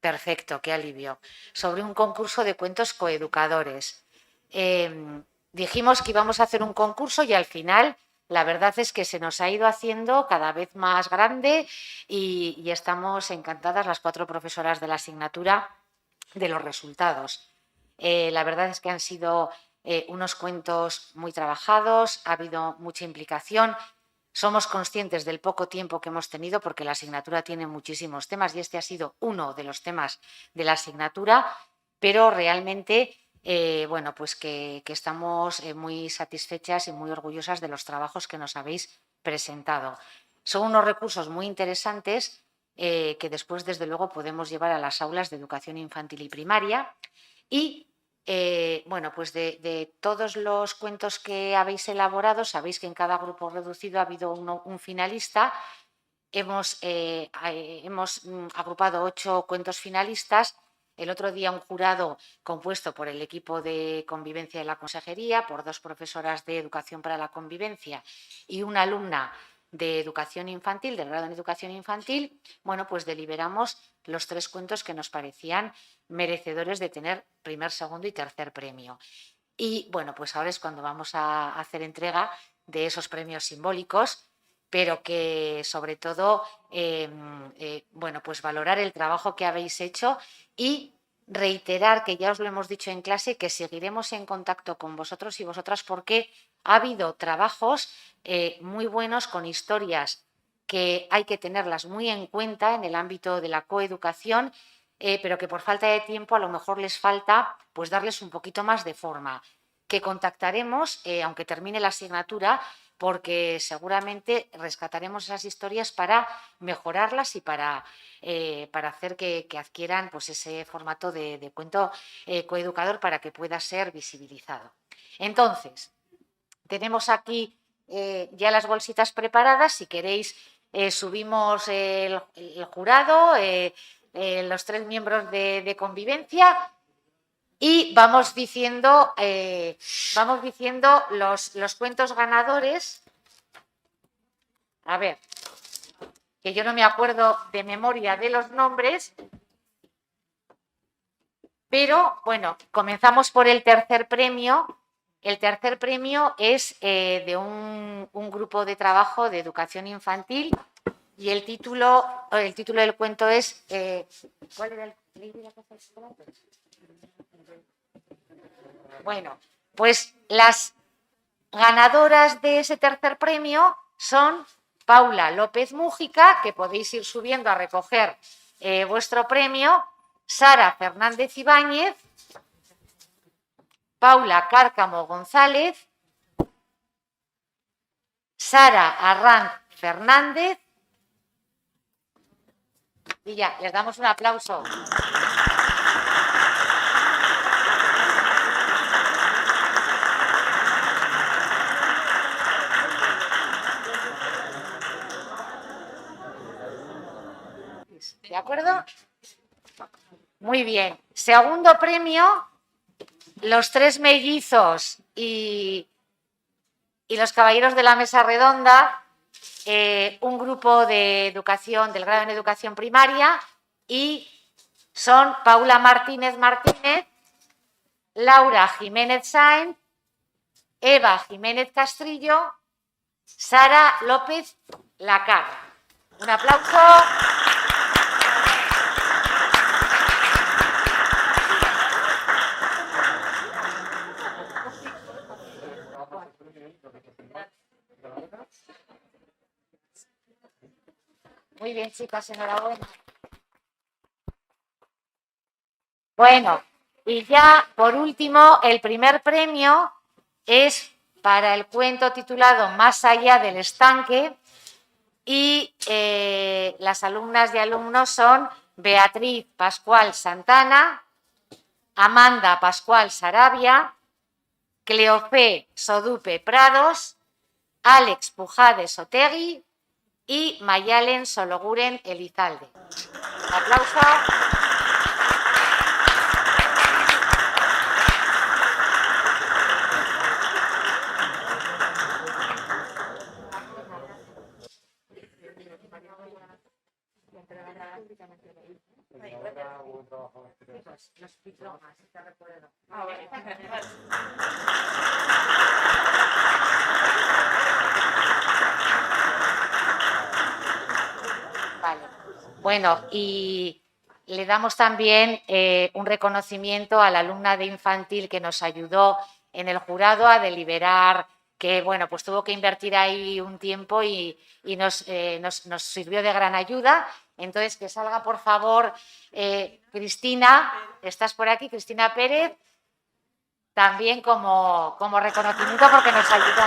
Perfecto, qué alivio. Sobre un concurso de cuentos coeducadores. Dijimos que íbamos a hacer un concurso y al final la verdad es que se nos ha ido haciendo cada vez más grande y estamos encantadas las 4 profesoras de la asignatura de los resultados. La verdad es que han sido unos cuentos muy trabajados, ha habido mucha implicación. Somos conscientes del poco tiempo que hemos tenido porque la asignatura tiene muchísimos temas y este ha sido uno de los temas de la asignatura, pero realmente, bueno, pues que estamos muy satisfechas y muy orgullosas de los trabajos que nos habéis presentado. Son unos recursos muy interesantes que después, desde luego, podemos llevar a las aulas de educación infantil y primaria y bueno, pues de todos los cuentos que habéis elaborado, sabéis que en cada grupo reducido ha habido un finalista. Hemos agrupado 8 cuentos finalistas. El otro día un jurado compuesto por el equipo de convivencia de la consejería, por 2 profesoras de educación para la convivencia y una alumna de educación infantil, del grado en educación infantil, bueno, pues deliberamos los 3 cuentos que nos parecían merecedores de tener primer, segundo y tercer premio. Y bueno, pues ahora es cuando vamos a hacer entrega de esos premios simbólicos, pero que sobre todo, bueno, pues valorar el trabajo que habéis hecho y reiterar, que ya os lo hemos dicho en clase, que seguiremos en contacto con vosotros y vosotras porque ha habido trabajos muy buenos con historias que hay que tenerlas muy en cuenta en el ámbito de la coeducación, pero que por falta de tiempo a lo mejor les falta pues darles un poquito más de forma. Que contactaremos, aunque termine la asignatura, porque seguramente rescataremos esas historias para mejorarlas y para hacer que adquieran pues, ese formato de cuento coeducador para que pueda ser visibilizado. Entonces, tenemos aquí ya las bolsitas preparadas. Si queréis, subimos el jurado, los 3 miembros de convivencia y vamos diciendo los cuentos ganadores. A ver, que yo no me acuerdo de memoria de los nombres, pero bueno, comenzamos por el tercer premio. El tercer premio es de un grupo de trabajo de educación infantil y el título del cuento es ¿cuál era el libro? Bueno, pues las ganadoras de ese tercer premio son Paula López Mújica, que podéis ir subiendo a recoger vuestro premio, Sara Fernández Ibáñez, Paula Cárcamo González, Sara Arranz Fernández, y ya, les damos un aplauso. ¿De acuerdo? Muy bien. Segundo premio, los 3 mellizos y los caballeros de la mesa redonda, un grupo de educación, del grado en educación primaria, y son Paula Martínez Martínez, Laura Jiménez Sáenz, Eva Jiménez Castrillo, Sara López Lacarra. Un aplauso. Muy bien, chicas, enhorabuena. Bueno, y ya por último, el primer premio es para el cuento titulado Más allá del estanque, y las alumnas y alumnos son Beatriz Pascual Santana, Amanda Pascual Sarabia, Cleofé Sodupe Prados, Alex Pujades Otegui y Mayalen Sologuren Elizalde. Un aplauso. Vale. Bueno, y le damos también un reconocimiento a la alumna de infantil que nos ayudó en el jurado a deliberar, que bueno, pues tuvo que invertir ahí un tiempo y nos sirvió de gran ayuda. Entonces, que salga, por favor, Cristina, ¿estás por aquí? Cristina Pérez, también como reconocimiento porque nos ayudó.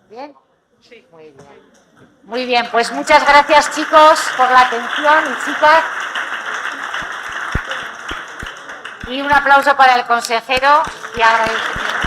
¿Bien? Sí. Muy bien. Muy bien, pues muchas gracias, chicos, por la atención, y chicas. Y un aplauso para el consejero y agradecimiento.